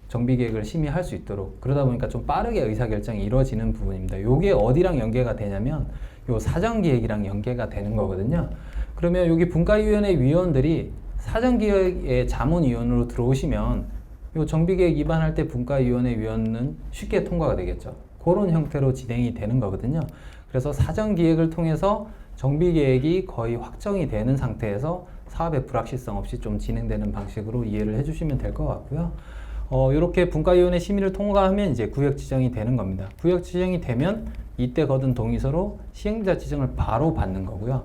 정비계획을 심의할 수 있도록, 그러다 보니까 좀 빠르게 의사결정이 이루어지는 부분입니다. 요게 어디랑 연계가 되냐면 요 사전기획이랑 연계가 되는 거거든요. 그러면 여기 분과위원회 위원들이 사전기획의 자문위원으로 들어오시면 요 정비계획 입안할 때 분과위원회 위원은 쉽게 통과가 되겠죠. 그런 형태로 진행이 되는 거거든요. 그래서 사전기획을 통해서 정비계획이 거의 확정이 되는 상태에서 사업의 불확실성 없이 좀 진행되는 방식으로 이해를 해주시면 될 것 같고요. 이렇게 분과위원회 심의를 통과하면 이제 구역 지정이 되는 겁니다. 구역 지정이 되면 이때 거둔 동의서로 시행자 지정을 바로 받는 거고요.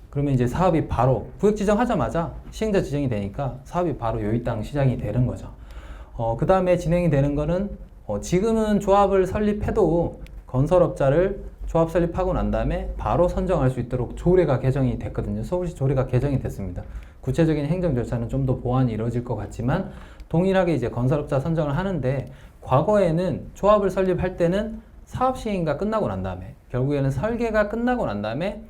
그러면 이제 사업이 바로 구역 지정하자마자 시행자 지정이 되니까 사업이 바로 요이 땅 시작이 되는 거죠. 그 다음에 진행이 되는 거는 지금은 조합을 설립해도 건설업자를 조합 설립하고 난 다음에 바로 선정할 수 있도록 조례가 개정이 됐거든요. 서울시 조례가 개정이 됐습니다. 구체적인 행정 절차는 좀 더 보완이 이루어질 것 같지만 동일하게 이제 건설업자 선정을 하는데, 과거에는 조합을 설립할 때는 사업 시행이 끝나고 난 다음에, 결국에는 설계가 끝나고 난 다음에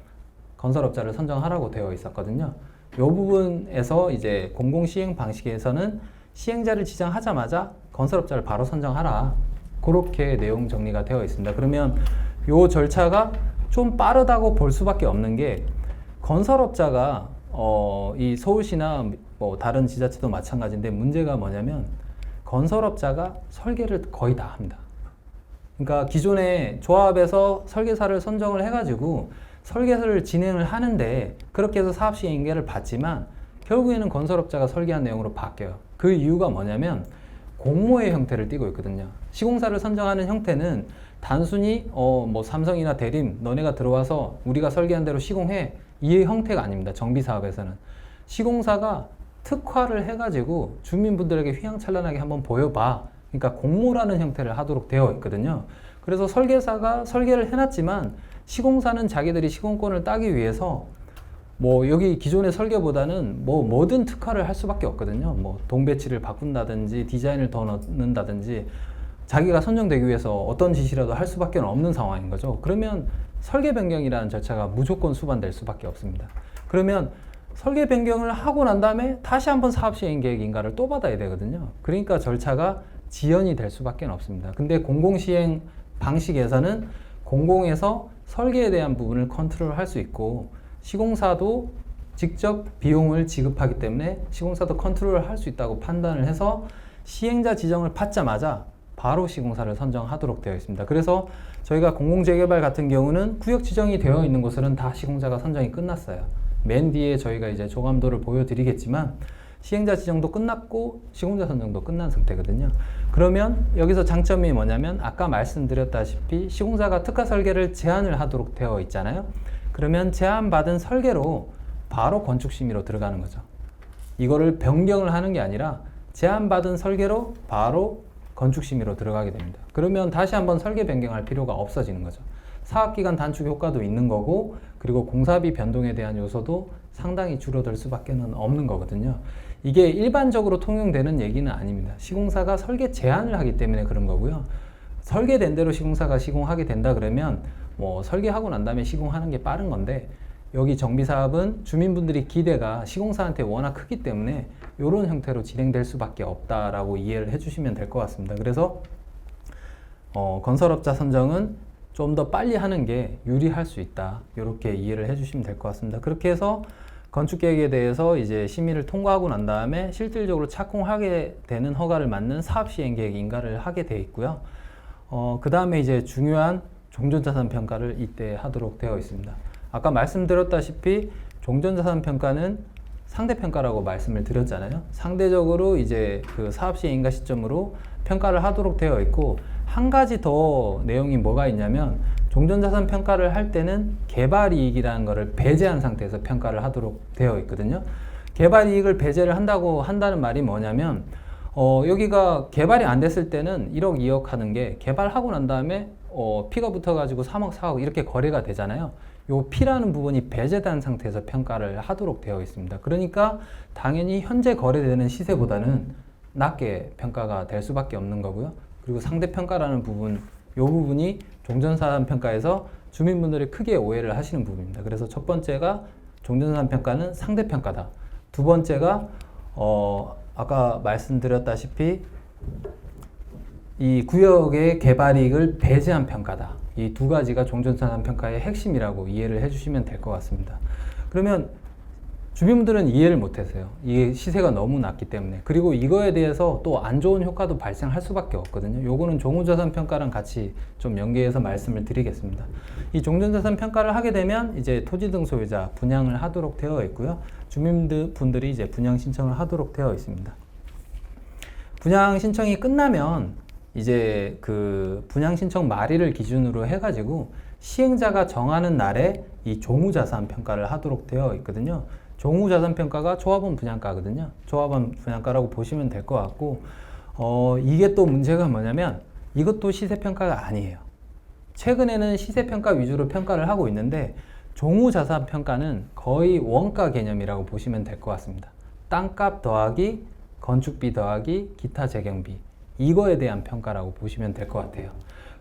건설업자를 선정하라고 되어 있었거든요. 이 부분에서 이제 공공시행 방식에서는 시행자를 지정하자마자 건설업자를 바로 선정하라, 그렇게 내용 정리가 되어 있습니다. 그러면 이 절차가 좀 빠르다고 볼 수밖에 없는 게, 건설업자가 이 서울시나 뭐 다른 지자체도 마찬가지인데, 문제가 뭐냐면 건설업자가 설계를 거의 다 합니다. 그러니까 기존에 조합에서 설계사를 선정을 해가지고 설계를 진행을 하는데, 그렇게 해서 사업 시행계를 받지만 결국에는 건설업자가 설계한 내용으로 바뀌어요. 그 이유가 뭐냐면 공모의 형태를 띠고 있거든요. 시공사를 선정하는 형태는 단순히 뭐 삼성이나 대림 너네가 들어와서 우리가 설계한 대로 시공해, 이 형태가 아닙니다. 정비사업에서는. 시공사가 특화를 해가지고 주민분들에게 휘황찬란하게 한번 보여봐. 그러니까 공모라는 형태를 하도록 되어 있거든요. 그래서 설계사가 설계를 해놨지만 시공사는 자기들이 시공권을 따기 위해서 뭐 여기 기존의 설계보다는 뭐든 특화를 할 수밖에 없거든요. 뭐 동배치를 바꾼다든지 디자인을 더 넣는다든지 자기가 선정되기 위해서 어떤 짓이라도 할 수밖에 없는 상황인 거죠. 그러면 설계 변경이라는 절차가 무조건 수반될 수밖에 없습니다. 그러면 설계 변경을 하고 난 다음에 다시 한번 사업 시행 계획 인가를 또 받아야 되거든요. 그러니까 절차가 지연이 될 수밖에 없습니다. 근데 공공 시행 방식에서는 공공에서 설계에 대한 부분을 컨트롤할 수 있고 시공사도 직접 비용을 지급하기 때문에 시공사도 컨트롤을 할 수 있다고 판단을 해서 시행자 지정을 받자마자 바로 시공사를 선정하도록 되어 있습니다. 그래서 저희가 공공재개발 같은 경우는 구역 지정이 되어 있는 곳은 다 시공사가 선정이 끝났어요. 맨 뒤에 저희가 이제 조감도를 보여드리겠지만 시행자 지정도 끝났고 시공자 선정도 끝난 상태거든요. 그러면 여기서 장점이 뭐냐면 아까 말씀드렸다시피 시공사가 특화 설계를 제안을 하도록 되어 있잖아요. 그러면 제안받은 설계로 바로 건축심의로 들어가는 거죠. 이거를 변경을 하는 게 아니라 제안받은 설계로 바로 건축심의로 들어가게 됩니다. 그러면 다시 한번 설계 변경할 필요가 없어지는 거죠. 사업기간 단축 효과도 있는 거고 그리고 공사비 변동에 대한 요소도 상당히 줄어들 수밖에 없는 거거든요. 이게 일반적으로 통용되는 얘기는 아닙니다. 시공사가 설계 제안을 하기 때문에 그런 거고요. 설계된 대로 시공사가 시공하게 된다 그러면 뭐 설계하고 난 다음에 시공하는 게 빠른 건데 여기 정비사업은 주민분들이 기대가 시공사한테 워낙 크기 때문에 이런 형태로 진행될 수밖에 없다라고 이해를 해주시면 될 것 같습니다. 그래서 건설업자 선정은 좀 더 빨리 하는 게 유리할 수 있다. 이렇게 이해를 해주시면 될 것 같습니다. 그렇게 해서 건축계획에 대해서 이제 심의를 통과하고 난 다음에 실질적으로 착공하게 되는 허가를 맞는 사업시행계획 인가를 하게 돼 있고요. 그 다음에 이제 중요한 종전자산 평가를 이때 하도록 되어 있습니다. 아까 말씀드렸다시피 종전자산 평가는 상대평가라고 말씀을 드렸잖아요. 상대적으로 이제 그 사업시행 인가 시점으로 평가를 하도록 되어 있고 한 가지 더 내용이 뭐가 있냐면 종전자산 평가를 할 때는 개발이익이라는 것을 배제한 상태에서 평가를 하도록 되어 있거든요. 개발이익을 배제를 한다는 말이 뭐냐면 여기가 개발이 안 됐을 때는 1억, 2억 하는 게 개발하고 난 다음에 P가 붙어가지고 3억, 4억 이렇게 거래가 되잖아요. 요 P라는 부분이 배제된 상태에서 평가를 하도록 되어 있습니다. 그러니까 당연히 현재 거래되는 시세보다는 낮게 평가가 될 수밖에 없는 거고요. 그리고 상대평가라는 부분, 요 부분이 종전자산 평가에서 주민분들이 크게 오해를 하시는 부분입니다. 그래서 첫 번째가 종전자산 평가는 상대평가다. 두 번째가 아까 말씀드렸다시피 이 구역의 개발이익을 배제한 평가다. 이 두 가지가 종전자산 평가의 핵심이라고 이해를 해주시면 될 것 같습니다. 그러면 주민분들은 이해를 못하세요. 이게 시세가 너무 낮기 때문에. 그리고 이거에 대해서 또 안 좋은 효과도 발생할 수밖에 없거든요. 요거는 종후자산 평가랑 같이 좀 연계해서 말씀을 드리겠습니다. 이 종전자산 평가를 하게 되면 이제 토지 등 소유자 분양을 하도록 되어 있고요. 주민분들이 이제 분양 신청을 하도록 되어 있습니다. 분양 신청이 끝나면 이제 그 분양 신청 말일을 기준으로 해가지고 시행자가 정하는 날에 이 종후자산 평가를 하도록 되어 있거든요. 종후자산 평가가 조합원 분양가거든요. 조합원 분양가라고 보시면 될 것 같고 이게 또 문제가 뭐냐면 이것도 시세평가가 아니에요. 최근에는 시세평가 위주로 평가를 하고 있는데 종후자산 평가는 거의 원가 개념이라고 보시면 될 것 같습니다. 땅값 더하기 건축비 더하기 기타 재경비 이거에 대한 평가라고 보시면 될 것 같아요.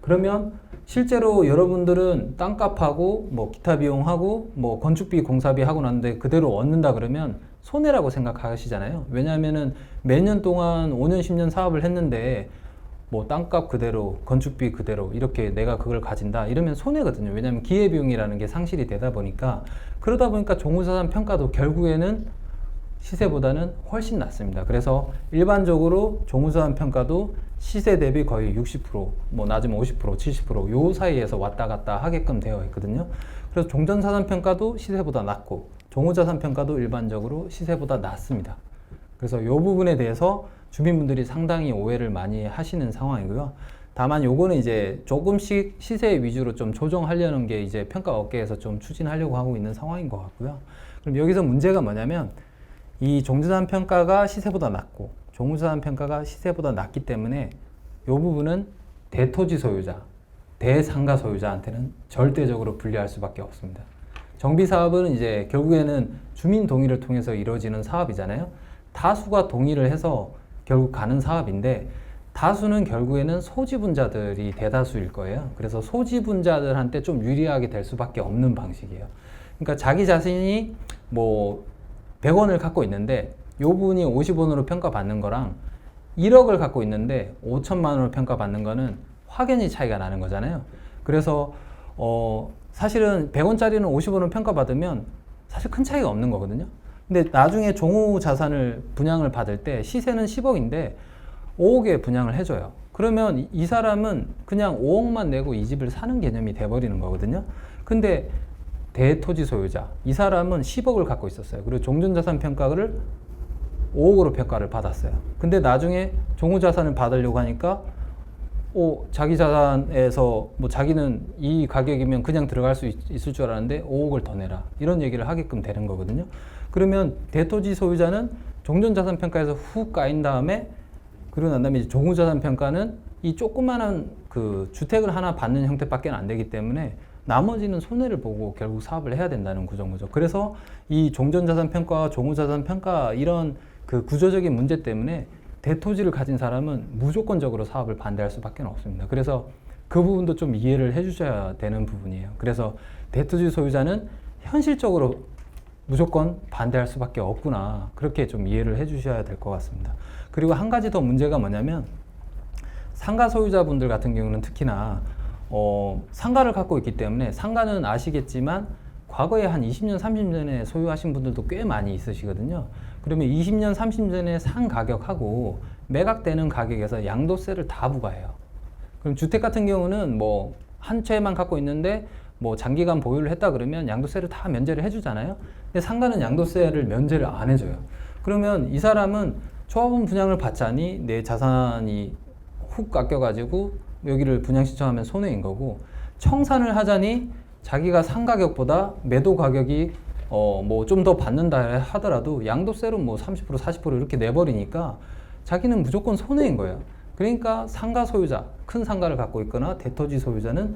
그러면 실제로 여러분들은 땅값하고 뭐 기타 비용하고 뭐 건축비 공사비 하고 났는데 그대로 얻는다 그러면 손해라고 생각하시잖아요. 왜냐하면은 매년 동안 5년 10년 사업을 했는데 뭐 땅값 그대로 건축비 그대로 이렇게 내가 그걸 가진다 이러면 손해거든요. 왜냐하면 기회비용이라는 게 상실이 되다 보니까 그러다 보니까 종후자산 평가도 결국에는 시세보다는 훨씬 낮습니다. 그래서 일반적으로 종후자산 평가도 시세 대비 거의 60%, 뭐 낮으면 50%, 70%요 사이에서 왔다 갔다 하게끔 되어 있거든요. 그래서 종전자산 평가도 시세보다 낮고 종후자산 평가도 일반적으로 시세보다 낮습니다. 그래서 이 부분에 대해서 주민분들이 상당히 오해를 많이 하시는 상황이고요. 다만 요거는 이제 조금씩 시세 위주로 좀 조정하려는 게 이제 평가 업계에서 좀 추진하려고 하고 있는 상황인 것 같고요. 그럼 여기서 문제가 뭐냐면 이 종전자산 평가가 시세보다 낮고 종전자산 평가가 시세보다 낮기 때문에 요 부분은 대토지 소유자, 대상가 소유자한테는 절대적으로 불리할 수밖에 없습니다. 정비 사업은 이제 결국에는 주민 동의를 통해서 이루어지는 사업이잖아요. 다수가 동의를 해서 결국 가는 사업인데 다수는 결국에는 소지분자들이 대다수일 거예요. 그래서 소지분자들한테 좀 유리하게 될 수밖에 없는 방식이에요. 그러니까 자기 자신이 뭐 100원을 갖고 있는데 요 분이 50원으로 평가받는 거랑 1억을 갖고 있는데 5천만 원으로 평가받는 거는 확연히 차이가 나는 거잖아요. 그래서 사실은 100원짜리는 50원으로 평가받으면 사실 큰 차이가 없는 거거든요. 근데 나중에 종후 자산을 분양을 받을 때 시세는 10억인데 5억에 분양을 해줘요. 그러면 이 사람은 그냥 5억만 내고 이 집을 사는 개념이 돼버리는 거거든요. 근데 대토지 소유자, 이 사람은 10억을 갖고 있었어요. 그리고 종전자산 평가를 5억으로 평가를 받았어요. 근데 나중에 종후자산을 받으려고 하니까 자기 자산에서 뭐 자기는 이 가격이면 그냥 들어갈 수 있을 줄 알았는데 5억을 더 내라, 이런 얘기를 하게끔 되는 거거든요. 그러면 대토지 소유자는 종전자산 평가에서 훅 까인 다음에, 그리고 난 다음에 이제 종후자산 평가는 이 조그마한 그 주택을 하나 받는 형태밖에 안 되기 때문에 나머지는 손해를 보고 결국 사업을 해야 된다는 구조인 거죠. 그래서 이 종전자산 평가와 종후자산 평가 이런 그 구조적인 문제 때문에 대토지를 가진 사람은 무조건적으로 사업을 반대할 수밖에 없습니다. 그래서 그 부분도 좀 이해를 해주셔야 되는 부분이에요. 그래서 대토지 소유자는 현실적으로 무조건 반대할 수밖에 없구나, 그렇게 좀 이해를 해주셔야 될 것 같습니다. 그리고 한 가지 더 문제가 뭐냐면 상가 소유자분들 같은 경우는 특히나 상가를 갖고 있기 때문에, 상가는 아시겠지만 과거에 한 20년, 30년에 소유하신 분들도 꽤 많이 있으시거든요. 그러면 20년, 30년에 산 가격하고 매각되는 가격에서 양도세를 다 부과해요. 그럼 주택 같은 경우는 뭐 한 채만 갖고 있는데 뭐 장기간 보유를 했다 그러면 양도세를 다 면제를 해주잖아요. 근데 상가는 양도세를 면제를 안 해줘요. 그러면 이 사람은 조합원 분양을 받자니 내 자산이 훅 깎여가지고 여기를 분양 신청하면 손해인 거고, 청산을 하자니 자기가 산 가격보다 매도 가격이 뭐 좀 더 받는다 하더라도 양도세로 뭐 30% 40% 이렇게 내버리니까 자기는 무조건 손해인 거예요. 그러니까 상가 소유자, 큰 상가를 갖고 있거나 대토지 소유자는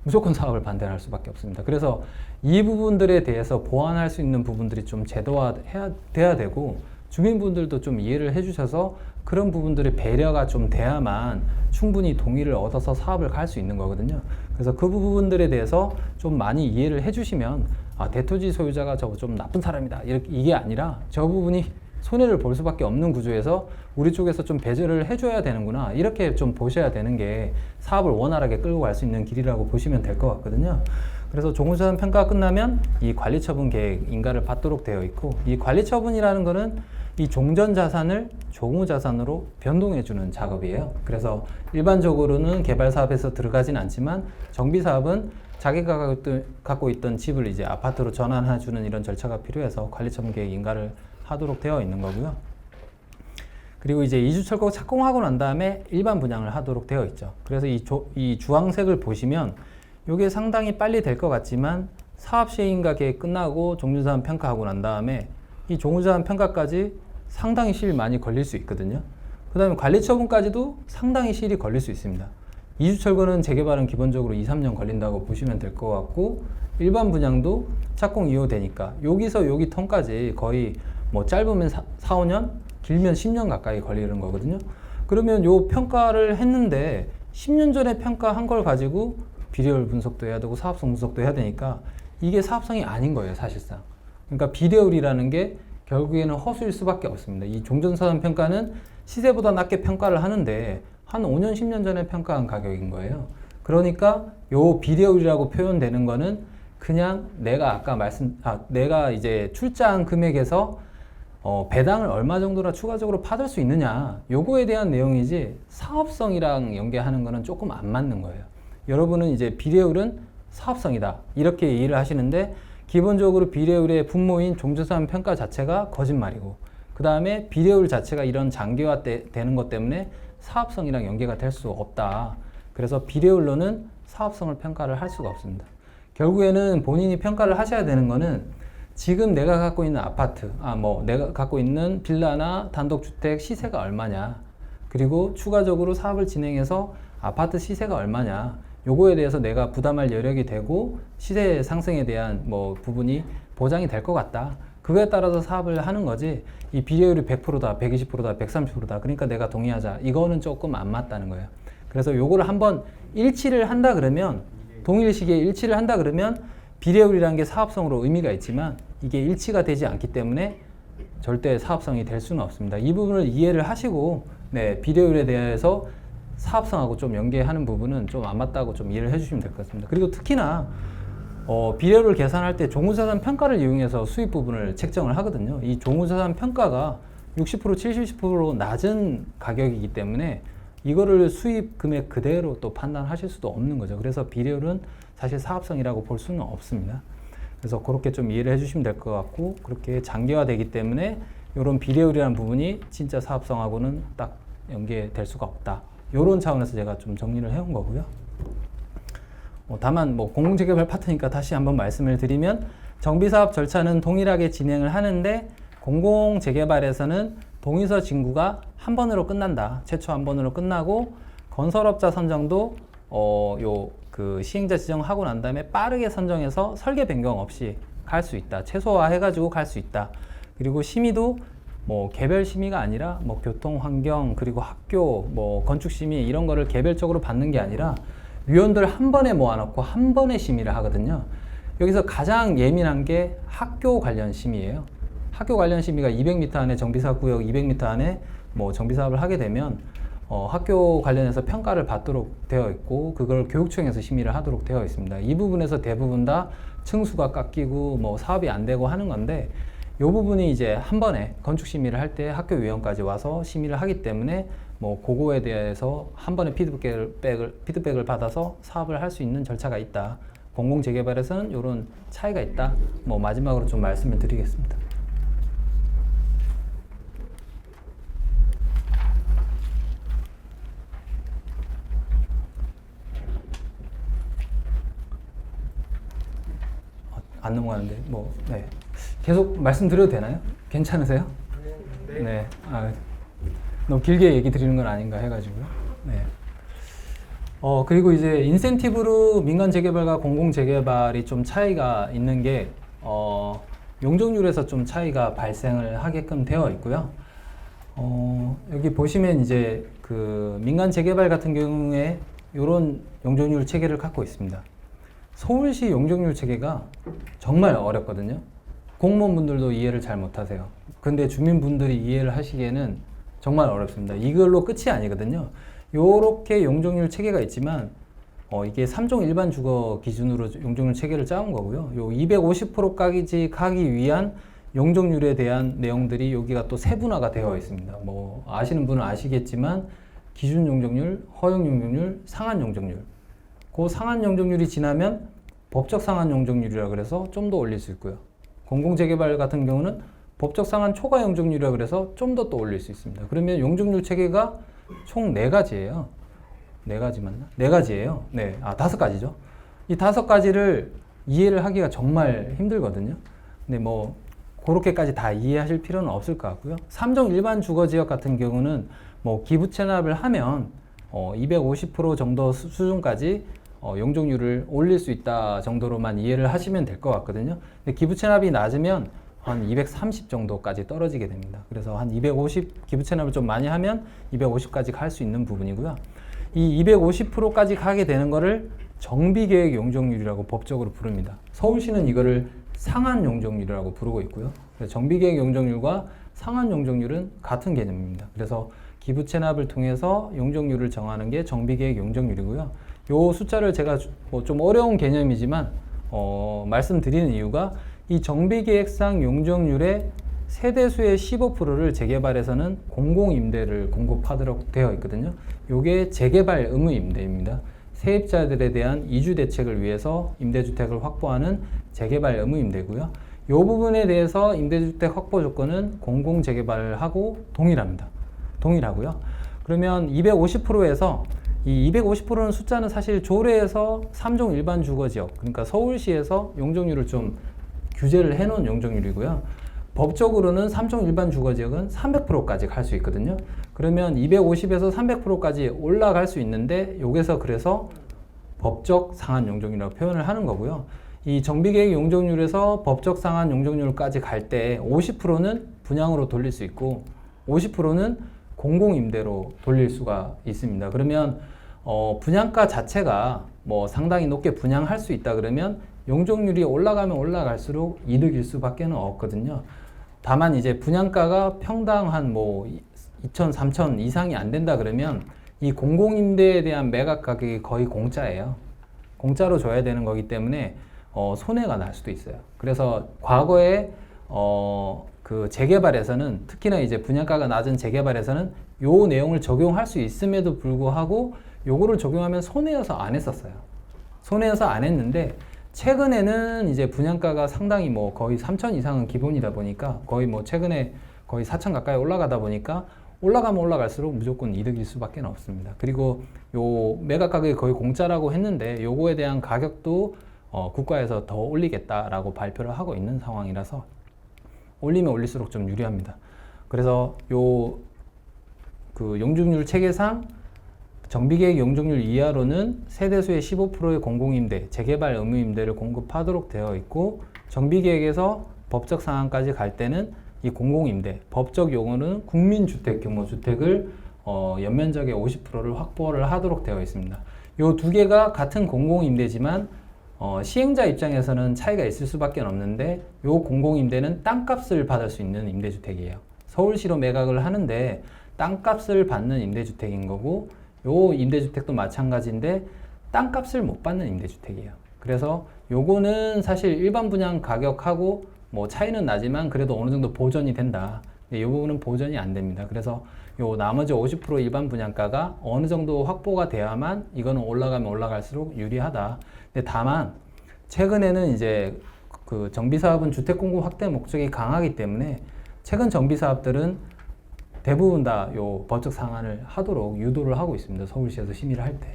무조건 사업을 반대할 수밖에 없습니다. 그래서 이 부분들에 대해서 보완할 수 있는 부분들이 좀 제도화돼야 되고, 주민분들도 좀 이해를 해주셔서 그런 부분들의 배려가 좀 돼야만 충분히 동의를 얻어서 사업을 갈 수 있는 거거든요. 그래서 그 부분들에 대해서 좀 많이 이해를 해주시면, 대토지 소유자가 저거 좀 나쁜 사람이다, 이게 아니라 저 부분이 손해를 볼 수밖에 없는 구조에서 우리 쪽에서 좀 배제를 해줘야 되는구나, 이렇게 좀 보셔야 되는 게 사업을 원활하게 끌고 갈 수 있는 길이라고 보시면 될 것 같거든요. 그래서 종후자산 평가가 끝나면 이 관리처분 계획 인가를 받도록 되어 있고, 이 관리처분이라는 거는 이 종전자산을 종후자산으로 변동해주는 작업이에요. 그래서 일반적으로는 개발사업에서 들어가진 않지만 정비사업은 자기가 갖고 있던 집을 이제 아파트로 전환해주는 이런 절차가 필요해서 관리처분 계획 인가를 하도록 되어 있는 거고요. 그리고 이제 이주철거 착공하고 난 다음에 일반 분양을 하도록 되어 있죠. 그래서 이 주황색을 보시면 이게 상당히 빨리 될 것 같지만 사업 시행인가 계획 끝나고 종전자산 평가하고 난 다음에 이 종후자산 평가까지 상당히 시일 많이 걸릴 수 있거든요. 그 다음에 관리처분까지도 상당히 시일이 걸릴 수 있습니다. 이주철거는 재개발은 기본적으로 2, 3년 걸린다고 보시면 될 것 같고, 일반 분양도 착공 이후되니까 여기서 여기 턴까지 거의 뭐 짧으면 4, 5년, 길면 10년 가까이 걸리는 거거든요. 그러면 요 평가를 했는데 10년 전에 평가한 걸 가지고 비례율 분석도 해야 되고 사업성 분석도 해야 되니까 이게 사업성이 아닌 거예요, 사실상. 그러니까 비례율이라는 게 결국에는 허수일 수밖에 없습니다. 이 종전자산 평가는 시세보다 낮게 평가를 하는데 한 5년, 10년 전에 평가한 가격인 거예요. 그러니까 요 비례율이라고 표현되는 거는 그냥 내가 내가 이제 출자한 금액에서 배당을 얼마 정도나 추가적으로 받을 수 있느냐, 요거에 대한 내용이지 사업성이랑 연계하는 거는 조금 안 맞는 거예요. 여러분은 이제 비례율은 사업성이다, 이렇게 이해를 하시는데 기본적으로 비례율의 분모인 종전자산 평가 자체가 거짓말이고, 그 다음에 비례율 자체가 이런 장기화 되는 것 때문에 사업성이랑 연계가 될 수 없다, 그래서 비례율로는 사업성을 평가를 할 수가 없습니다. 결국에는 본인이 평가를 하셔야 되는 거는 지금 내가 갖고 있는 아파트, 내가 갖고 있는 빌라나 단독주택 시세가 얼마냐, 그리고 추가적으로 사업을 진행해서 아파트 시세가 얼마냐, 요거에 대해서 내가 부담할 여력이 되고 시세 상승에 대한 부분이 보장이 될 것 같다. 그거에 따라서 사업을 하는 거지, 이 비례율이 100%다, 120%다, 130%다. 그러니까 내가 동의하자. 이거는 조금 안 맞다는 거예요. 그래서 요거를 한번 일치를 한다 그러면, 동일 시기에 일치를 한다 그러면 비례율이라는 게 사업성으로 의미가 있지만 이게 일치가 되지 않기 때문에 절대 사업성이 될 수는 없습니다. 이 부분을 이해를 하시고, 비례율에 대해서 사업성하고 좀 연계하는 부분은 좀 안 맞다고 좀 이해를 해주시면 될 것 같습니다. 그리고 특히나 비례율을 계산할 때 종후자산 평가를 이용해서 수입 부분을 책정을 하거든요. 이 종후자산 평가가 60%, 70% 낮은 가격이기 때문에 이거를 수입 금액 그대로 또 판단하실 수도 없는 거죠. 그래서 비례율은 사실 사업성이라고 볼 수는 없습니다. 그래서 그렇게 좀 이해를 해주시면 될 것 같고, 그렇게 장기화되기 때문에 이런 비례율이라는 부분이 진짜 사업성하고는 딱 연계될 수가 없다. 이런 차원에서 제가 좀 정리를 해온 거고요. 다만 공공재개발 파트니까 다시 한번 말씀을 드리면, 정비사업 절차는 동일하게 진행을 하는데 공공재개발에서는 동의서 진구가 한 번으로 끝난다. 최초 한 번으로 끝나고 건설업자 선정도 시행자 지정하고 난 다음에 빠르게 선정해서 설계 변경 없이 갈 수 있다. 최소화 해가지고 갈 수 있다. 그리고 심의도 개별 심의가 아니라 교통, 환경, 그리고 학교, 건축 심의 이런 거를 개별적으로 받는 게 아니라 위원들 한 번에 모아놓고 한 번에 심의를 하거든요. 여기서 가장 예민한 게 학교 관련 심의예요. 학교 관련 심의가 200m 안에 정비사업 구역 200m 안에 정비사업을 하게 되면 학교 관련해서 평가를 받도록 되어 있고, 그걸 교육청에서 심의를 하도록 되어 있습니다. 이 부분에서 대부분 다 층수가 깎이고 사업이 안 되고 하는 건데, 이 부분이 이제 한 번에 건축 심의를 할 때 학교 위원까지 와서 심의를 하기 때문에 그거에 대해서 한 번에 피드백을 받아서 사업을 할 수 있는 절차가 있다. 공공재개발에서는 이런 차이가 있다. 마지막으로 좀 말씀을 드리겠습니다. 안 넘어가는데 계속 말씀드려도 되나요? 괜찮으세요? 네. 너무 길게 얘기 드리는 건 아닌가 해가지고요. 네. 그리고 이제 인센티브로 민간 재개발과 공공 재개발이 좀 차이가 있는 게 용적률에서 좀 차이가 발생을 하게끔 되어 있고요. 여기 보시면 이제 그 민간 재개발 같은 경우에 이런 용적률 체계를 갖고 있습니다. 서울시 용적률 체계가 정말 어렵거든요. 공무원분들도 이해를 잘 못하세요. 근데 주민분들이 이해를 하시기에는 정말 어렵습니다. 이걸로 끝이 아니거든요. 요렇게 용적률 체계가 있지만 이게 3종 일반 주거 기준으로 용적률 체계를 짜온 거고요. 요 250%까지 가기 위한 용적률에 대한 내용들이 여기가 또 세분화가 되어 있습니다. 아시는 분은 아시겠지만 기준 용적률, 허용 용적률, 상한 용적률. 그 상한 용적률이 지나면 법적 상한 용적률이라 그래서 좀 더 올릴 수 있고요. 공공재개발 같은 경우는 법적 상한 초과 용적률이라 그래서 좀 더 또 올릴 수 있습니다. 그러면 용적률 체계가 총 4가지예요. 4가지 맞나? 4가지예요. 네. 5가지죠. 이 5가지를 이해를 하기가 정말 힘들거든요. 근데 그렇게까지 다 이해하실 필요는 없을 것 같고요. 3종 일반 주거지역 같은 경우는 기부 체납을 하면 250% 정도 수준까지 용적률을 올릴 수 있다 정도로만 이해를 하시면 될 것 같거든요. 근데 기부 체납이 낮으면 한 230 정도까지 떨어지게 됩니다. 그래서 한 250 기부 체납을 좀 많이 하면 250까지 갈 수 있는 부분이고요. 이 250%까지 가게 되는 거를 정비계획 용적률이라고 법적으로 부릅니다. 서울시는 이거를 상한 용적률이라고 부르고 있고요. 그래서 정비계획 용적률과 상한 용적률은 같은 개념입니다. 그래서 기부 체납을 통해서 용적률을 정하는 게 정비계획 용적률이고요. 요 숫자를 제가 좀 어려운 개념이지만 말씀드리는 이유가 이 정비계획상 용적률의 세대수의 15%를 재개발에서는 공공임대를 공급하도록 되어 있거든요. 요게 재개발 의무임대입니다. 세입자들에 대한 이주 대책을 위해서 임대주택을 확보하는 재개발 의무임대고요. 요 부분에 대해서 임대주택 확보 조건은 공공재개발하고 동일합니다. 동일하고요. 그러면 250%에서 이 250%는 숫자는 사실 조례에서 3종 일반 주거지역, 그러니까 서울시에서 용적률을 좀 규제를 해놓은 용적률이고요. 법적으로는 3종 일반 주거지역은 300%까지 갈 수 있거든요. 그러면 250에서 300%까지 올라갈 수 있는데 여기서 그래서 법적 상한 용적률이라고 표현을 하는 거고요. 이 정비계획 용적률에서 법적 상한 용적률까지 갈 때 50%는 분양으로 돌릴 수 있고 50%는 공공임대로 돌릴 수가 있습니다. 그러면 분양가 자체가 뭐 상당히 높게 분양할 수 있다 그러면 용적률이 올라가면 올라갈수록 이득일 수밖에 없거든요. 다만 이제 분양가가 평당 한 뭐 2천, 3천 이상이 안 된다 그러면 이 공공임대에 대한 매각 가격이 거의 공짜예요. 공짜로 줘야 되는 거기 때문에 손해가 날 수도 있어요. 그래서 과거에 그 재개발에서는 특히나 이제 분양가가 낮은 재개발에서는 요 내용을 적용할 수 있음에도 불구하고 요거를 적용하면 손해여서 안 했었어요. 손해여서 안 했는데 최근에는 이제 분양가가 상당히 뭐 거의 3천 이상은 기본이다 보니까 거의 뭐 최근에 거의 4천 가까이 올라가다 보니까 올라가면 올라갈수록 무조건 이득일 수밖에 없습니다. 그리고 요 매각 가격이 거의 공짜라고 했는데 요거에 대한 가격도 국가에서 더 올리겠다라고 발표를 하고 있는 상황이라서 올리면 올릴수록 좀 유리합니다. 그래서 요 그 용적률 체계상 정비계획 용적률 이하로는 세대수의 15%의 공공임대, 재개발 의무임대를 공급하도록 되어 있고 정비계획에서 법적 상한까지 갈 때는 이 공공임대, 법적 용어는 국민주택 규모 주택을 연면적의 50%를 확보를 하도록 되어 있습니다. 요 두 개가 같은 공공임대지만 시행자 입장에서는 차이가 있을 수밖에 없는데 요 공공임대는 땅값을 받을 수 있는 임대주택이에요. 서울시로 매각을 하는데 땅값을 받는 임대주택인 거고 요 임대주택도 마찬가지인데 땅값을 못 받는 임대주택이에요. 그래서 요거는 사실 일반 분양 가격하고 뭐 차이는 나지만 그래도 어느 정도 보전이 된다. 이 부분은 보전이 안 됩니다. 그래서 요 나머지 50% 일반 분양가가 어느 정도 확보가 돼야만 이거는 올라가면 올라갈수록 유리하다. 근데 다만 최근에는 이제 그 정비사업은 주택 공급 확대 목적이 강하기 때문에 최근 정비사업들은 대부분 다 요 법적 상한을 하도록 유도를 하고 있습니다. 서울시에서 심의를 할 때.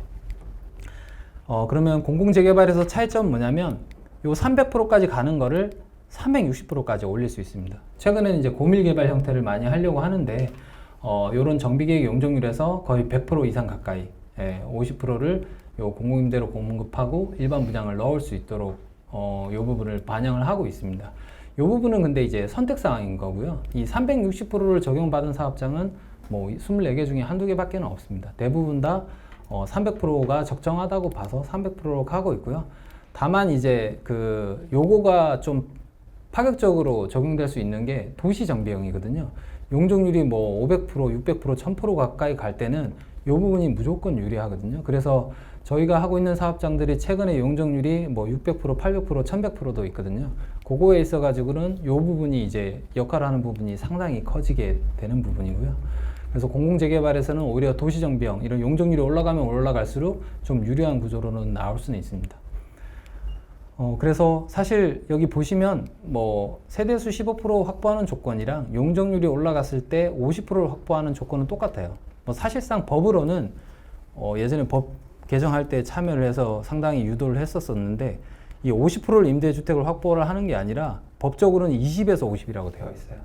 그러면 공공재개발에서 차이점은 뭐냐면 요 300%까지 가는 거를 360%까지 올릴 수 있습니다. 최근에는 이제 고밀개발 형태를 많이 하려고 하는데 요런 정비계획 용적률에서 거의 100% 이상 가까이 50%를 요 공공임대로 공급하고 일반 분양을 넣을 수 있도록 요 부분을 반영을 하고 있습니다. 이 부분은 근데 이제 선택사항인 거고요. 이 360%를 적용받은 사업장은 뭐 24개 중에 한두 개밖에 없습니다. 대부분 다 300%가 적정하다고 봐서 300%로 가고 있고요. 다만 이제 그 요거가 좀 파격적으로 적용될 수 있는 게 도시정비형이거든요. 용적률이 뭐 500%, 600%, 1000% 가까이 갈 때는 요 부분이 무조건 유리하거든요. 그래서 저희가 하고 있는 사업장들이 최근에 용적률이 뭐 600%, 800%, 1100%도 있거든요. 그거에 있어 가지고는 요 부분이 이제 역할하는 부분이 상당히 커지게 되는 부분이고요. 그래서 공공재개발에서는 오히려 도시정비형 이런 용적률이 올라가면 올라갈수록 좀 유리한 구조로는 나올 수는 있습니다. 그래서 사실 여기 보시면 뭐 세대수 15% 확보하는 조건이랑 용적률이 올라갔을 때 50%를 확보하는 조건은 똑같아요. 뭐 사실상 법으로는 예전에 법 개정할 때 참여를 해서 상당히 유도를 했었었는데 이 50%를 임대주택을 확보를 하는 게 아니라 법적으로는 20에서 50이라고 되어 있어요.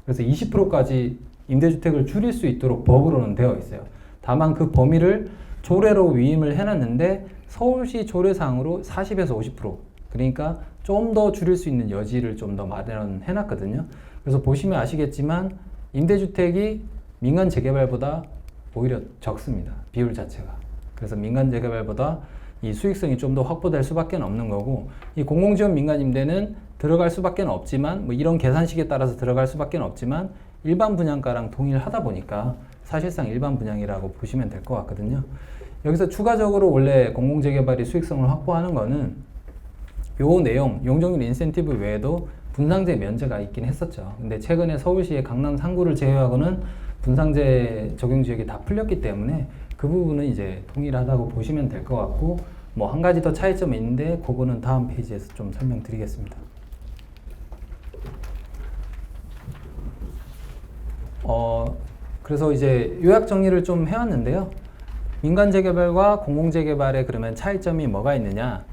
그래서 20%까지 임대주택을 줄일 수 있도록 법으로는 되어 있어요. 다만 그 범위를 조례로 위임을 해놨는데 서울시 조례상으로 40에서 50% 그러니까 좀 더 줄일 수 있는 여지를 좀 더 마련해놨거든요. 그래서 보시면 아시겠지만 임대주택이 민간 재개발보다 오히려 적습니다. 비율 자체가. 그래서 민간 재개발보다 이 수익성이 좀 더 확보될 수밖에 없는 거고 이 공공지원 민간 임대는 들어갈 수밖에 없지만 뭐 이런 계산식에 따라서 들어갈 수밖에 없지만 일반 분양가랑 동일하다 보니까 사실상 일반 분양이라고 보시면 될 것 같거든요. 여기서 추가적으로 원래 공공재개발이 수익성을 확보하는 거는 요 내용 용적률 인센티브 외에도 분상제 면제가 있긴 했었죠. 근데 최근에 서울시의 강남 3구를 제외하고는 분상제 적용 지역이 다 풀렸기 때문에 그 부분은 이제 동일하다고 보시면 될 것 같고 뭐 한 가지 더 차이점이 있는데 그거는 다음 페이지에서 좀 설명드리겠습니다. 그래서 이제 요약 정리를 좀 해왔는데요. 민간 재개발과 공공 재개발의 그러면 차이점이 뭐가 있느냐?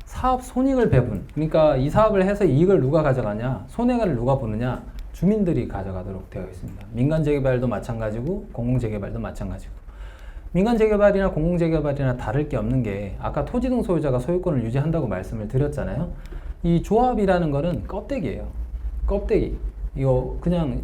사업 손익을 배분. 그러니까 이 사업을 해서 이익을 누가 가져가냐? 손해를 누가 보느냐? 주민들이 가져가도록 되어 있습니다. 민간 재개발도 마찬가지고 공공 재개발도 마찬가지고. 민간 재개발이나 공공 재개발이나 다를 게 없는 게 아까 토지 등 소유자가 소유권을 유지한다고 말씀을 드렸잖아요. 이 조합이라는 거는 껍데기예요. 껍데기. 이거 그냥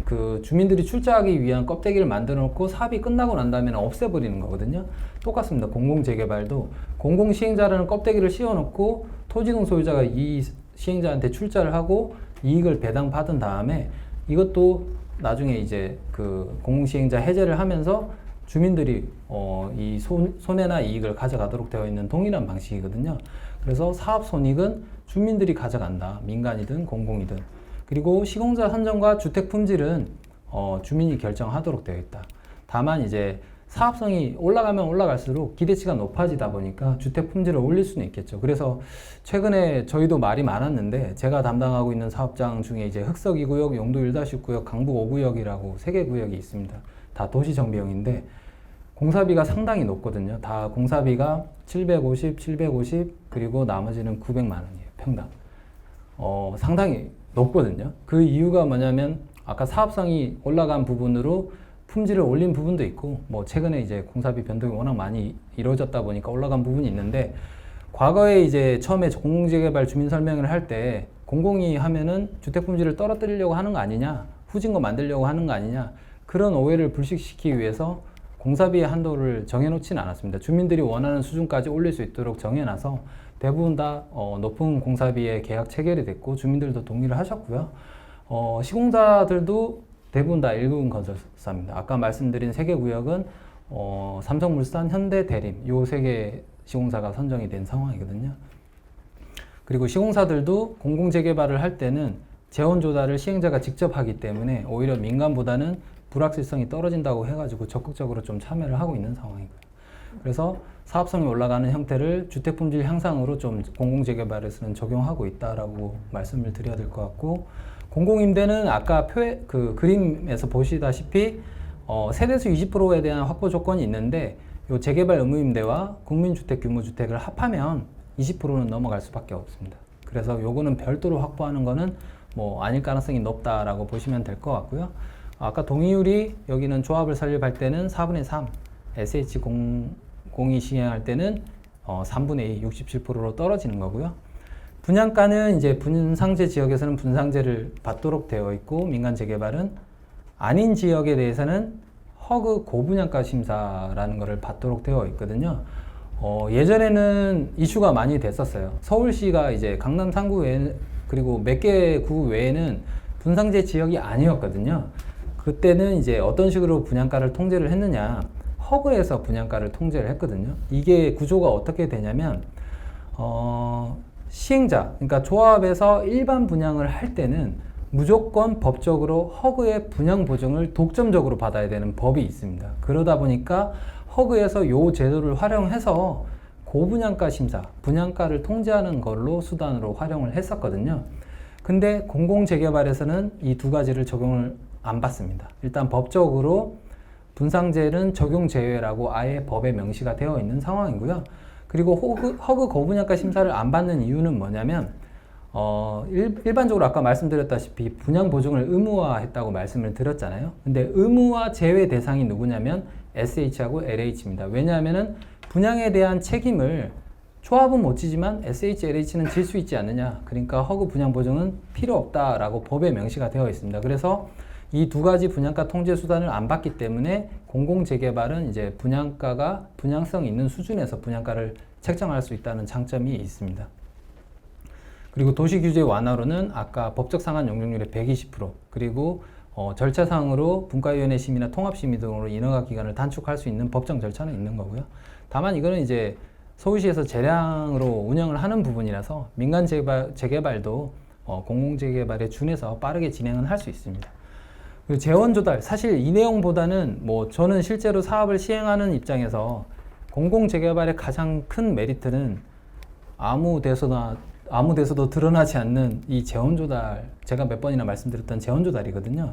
그 주민들이 출자하기 위한 껍데기를 만들어 놓고 사업이 끝나고 난 다음에는 없애버리는 거거든요. 똑같습니다. 공공 재개발도 공공 시행자라는 껍데기를 씌워놓고 토지 등 소유자가 이 시행자한테 출자를 하고 이익을 배당받은 다음에 이것도 나중에 이제 그 공공 시행자 해제를 하면서 주민들이 이 손해나 이익을 가져가도록 되어 있는 동일한 방식이거든요. 그래서 사업 손익은 주민들이 가져간다. 민간이든 공공이든. 그리고 시공사 선정과 주택 품질은 주민이 결정하도록 되어 있다. 다만 이제 사업성이 올라가면 올라갈수록 기대치가 높아지다 보니까 주택 품질을 올릴 수는 있겠죠. 그래서 최근에 저희도 말이 많았는데 제가 담당하고 있는 사업장 중에 이제 흑석 2구역, 용도 1-9역, 강북 5구역이라고 3개 구역이 있습니다. 다 도시정비용인데 공사비가 상당히 높거든요. 다 공사비가 750 그리고 나머지는 900만 원이에요. 평당. 상당히 높거든요. 그 이유가 뭐냐면 아까 사업성이 올라간 부분으로 품질을 올린 부분도 있고 뭐 최근에 이제 공사비 변동이 워낙 많이 이루어졌다 보니까 올라간 부분이 있는데 과거에 이제 처음에 공공재개발 주민 설명을 할 때 공공이 하면은 주택 품질을 떨어뜨리려고 하는 거 아니냐, 후진 거 만들려고 하는 거 아니냐, 그런 오해를 불식시키기 위해서 공사비의 한도를 정해놓지는 않았습니다. 주민들이 원하는 수준까지 올릴 수 있도록 정해놔서 대부분 다 높은 공사비에 계약 체결이 됐고 주민들도 동의를 하셨고요. 시공사들도 대부분 다 1급 건설사입니다. 아까 말씀드린 3개 구역은 삼성물산, 현대, 대림 요 3개 시공사가 선정이 된 상황이거든요. 그리고 시공사들도 공공재개발을 할 때는 재원 조달을 시행자가 직접 하기 때문에 오히려 민간보다는 불확실성이 떨어진다고 해가지고 적극적으로 좀 참여를 하고 있는 상황이고요. 그래서 사업성이 올라가는 형태를 주택품질 향상으로 좀 공공재개발에서는 적용하고 있다라고 말씀을 드려야 될 것 같고, 공공임대는 아까 그 그림에서 보시다시피 세대수 20%에 대한 확보 조건이 있는데 요 재개발 의무임대와 국민주택 규모주택을 합하면 20%는 넘어갈 수밖에 없습니다. 그래서 요거는 별도로 확보하는 거는 뭐 아닐 가능성이 높다라고 보시면 될 것 같고요. 아까 동의율이 여기는 조합을 설립할 때는 4분의 3, SH 공이 시행할 때는 3분의 2, 67%로 떨어지는 거고요. 분양가는 이제 분상제 지역에서는 분상제를 받도록 되어 있고 민간 재개발은 아닌 지역에 대해서는 허그 고분양가 심사라는 것을 받도록 되어 있거든요. 예전에는 이슈가 많이 됐었어요. 서울시가 이제 강남 3구 외에 그리고 몇 개 구 외에는 분상제 지역이 아니었거든요. 그때는 이제 어떤 식으로 분양가를 통제를 했느냐, 허그에서 분양가를 통제를 했거든요. 이게 구조가 어떻게 되냐면 시행자, 그러니까 조합에서 일반 분양을 할 때는 무조건 법적으로 허그의 분양 보증을 독점적으로 받아야 되는 법이 있습니다. 그러다 보니까 허그에서 요 제도를 활용해서 고분양가 심사, 분양가를 통제하는 걸로 수단으로 활용을 했었거든요. 근데 공공재개발에서는 이 두 가지를 적용을 안 받습니다. 일단 법적으로 분상제는 적용 제외라고 아예 법에 명시가 되어 있는 상황이고요. 그리고 허그 고분양가 심사를 안 받는 이유는 뭐냐면 일반적으로 아까 말씀드렸다시피 분양 보증을 의무화했다고 말씀을 드렸잖아요. 근데 의무화 제외 대상이 누구냐면 SH하고 LH입니다. 왜냐하면은 분양에 대한 책임을 조합은 못 지지만 SH, LH는 질 수 있지 않느냐. 그러니까 허그 분양 보증은 필요 없다라고 법에 명시가 되어 있습니다. 그래서 이 두 가지 분양가 통제 수단을 안 받기 때문에 공공재개발은 이제 분양가가 분양성 있는 수준에서 분양가를 책정할 수 있다는 장점이 있습니다. 그리고 도시규제 완화로는 아까 법적 상한 용적률의 120% 그리고 절차상으로 분과위원회 심의나 통합심의 등으로 인허가 기간을 단축할 수 있는 법정 절차는 있는 거고요. 다만 이거는 이제 서울시에서 재량으로 운영을 하는 부분이라서 민간 재개발도 공공재개발에 준해서 빠르게 진행은 할 수 있습니다. 그리고 재원 조달, 사실 이 내용보다는 뭐 저는 실제로 사업을 시행하는 입장에서 공공재개발의 가장 큰 메리트는 아무 데서도 드러나지 않는 이 재원 조달, 제가 몇 번이나 말씀드렸던 재원 조달이거든요.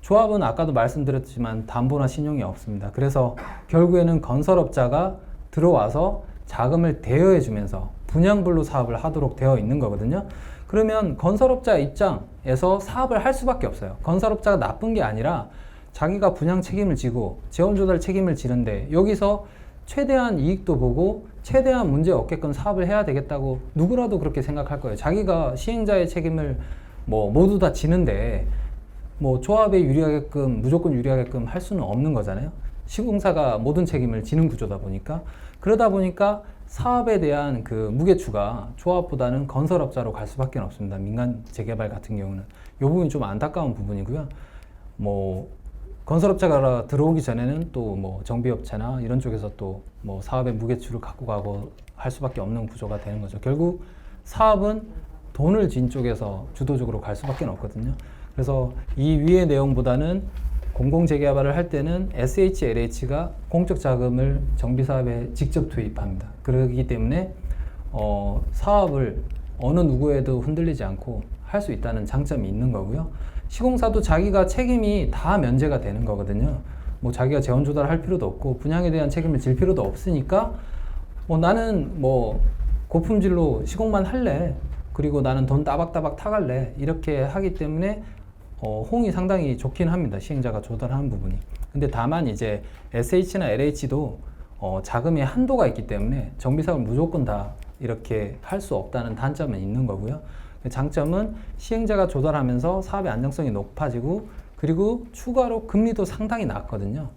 조합은 아까도 말씀드렸지만 담보나 신용이 없습니다. 그래서 결국에는 건설업자가 들어와서 자금을 대여해 주면서 분양불로 사업을 하도록 되어 있는 거거든요. 그러면 건설업자 입장에서 사업을 할 수밖에 없어요. 건설업자가 나쁜 게 아니라 자기가 분양 책임을 지고 재원 조달 책임을 지는데 여기서 최대한 이익도 보고 최대한 문제 없게끔 사업을 해야 되겠다고 누구라도 그렇게 생각할 거예요. 자기가 시행자의 책임을 뭐 모두 다 지는데 뭐 조합에 유리하게끔 무조건 유리하게끔 할 수는 없는 거잖아요. 시공사가 모든 책임을 지는 구조다 보니까 그러다 보니까 사업에 대한 그 무게추가 조합보다는 건설업자로 갈 수밖에 없습니다. 민간 재개발 같은 경우는 이 부분이 좀 안타까운 부분이고요. 뭐 건설업자가 들어오기 전에는 또 뭐 정비업체나 이런 쪽에서 또 뭐 사업의 무게추를 갖고 가고 할 수밖에 없는 구조가 되는 거죠. 결국 사업은 돈을 진 쪽에서 주도적으로 갈 수밖에 없거든요. 그래서 이 위의 내용보다는 공공재개발을 할 때는 SHLH가 공적 자금을 정비사업에 직접 투입합니다. 그렇기 때문에 사업을 어느 누구에도 흔들리지 않고 할 수 있다는 장점이 있는 거고요. 시공사도 자기가 책임이 다 면제가 되는 거거든요. 뭐 자기가 재원 조달할 필요도 없고 분양에 대한 책임을 질 필요도 없으니까 나는 뭐 고품질로 시공만 할래. 그리고 나는 돈 따박따박 타갈래. 이렇게 하기 때문에 호응이 상당히 좋긴 합니다. 시행자가 조달하는 부분이. 근데 다만 이제 SH나 LH도 자금의 한도가 있기 때문에 정비사업을 무조건 다 이렇게 할 수 없다는 단점은 있는 거고요. 장점은 시행자가 조달하면서 사업의 안정성이 높아지고 그리고 추가로 금리도 상당히 낮거든요.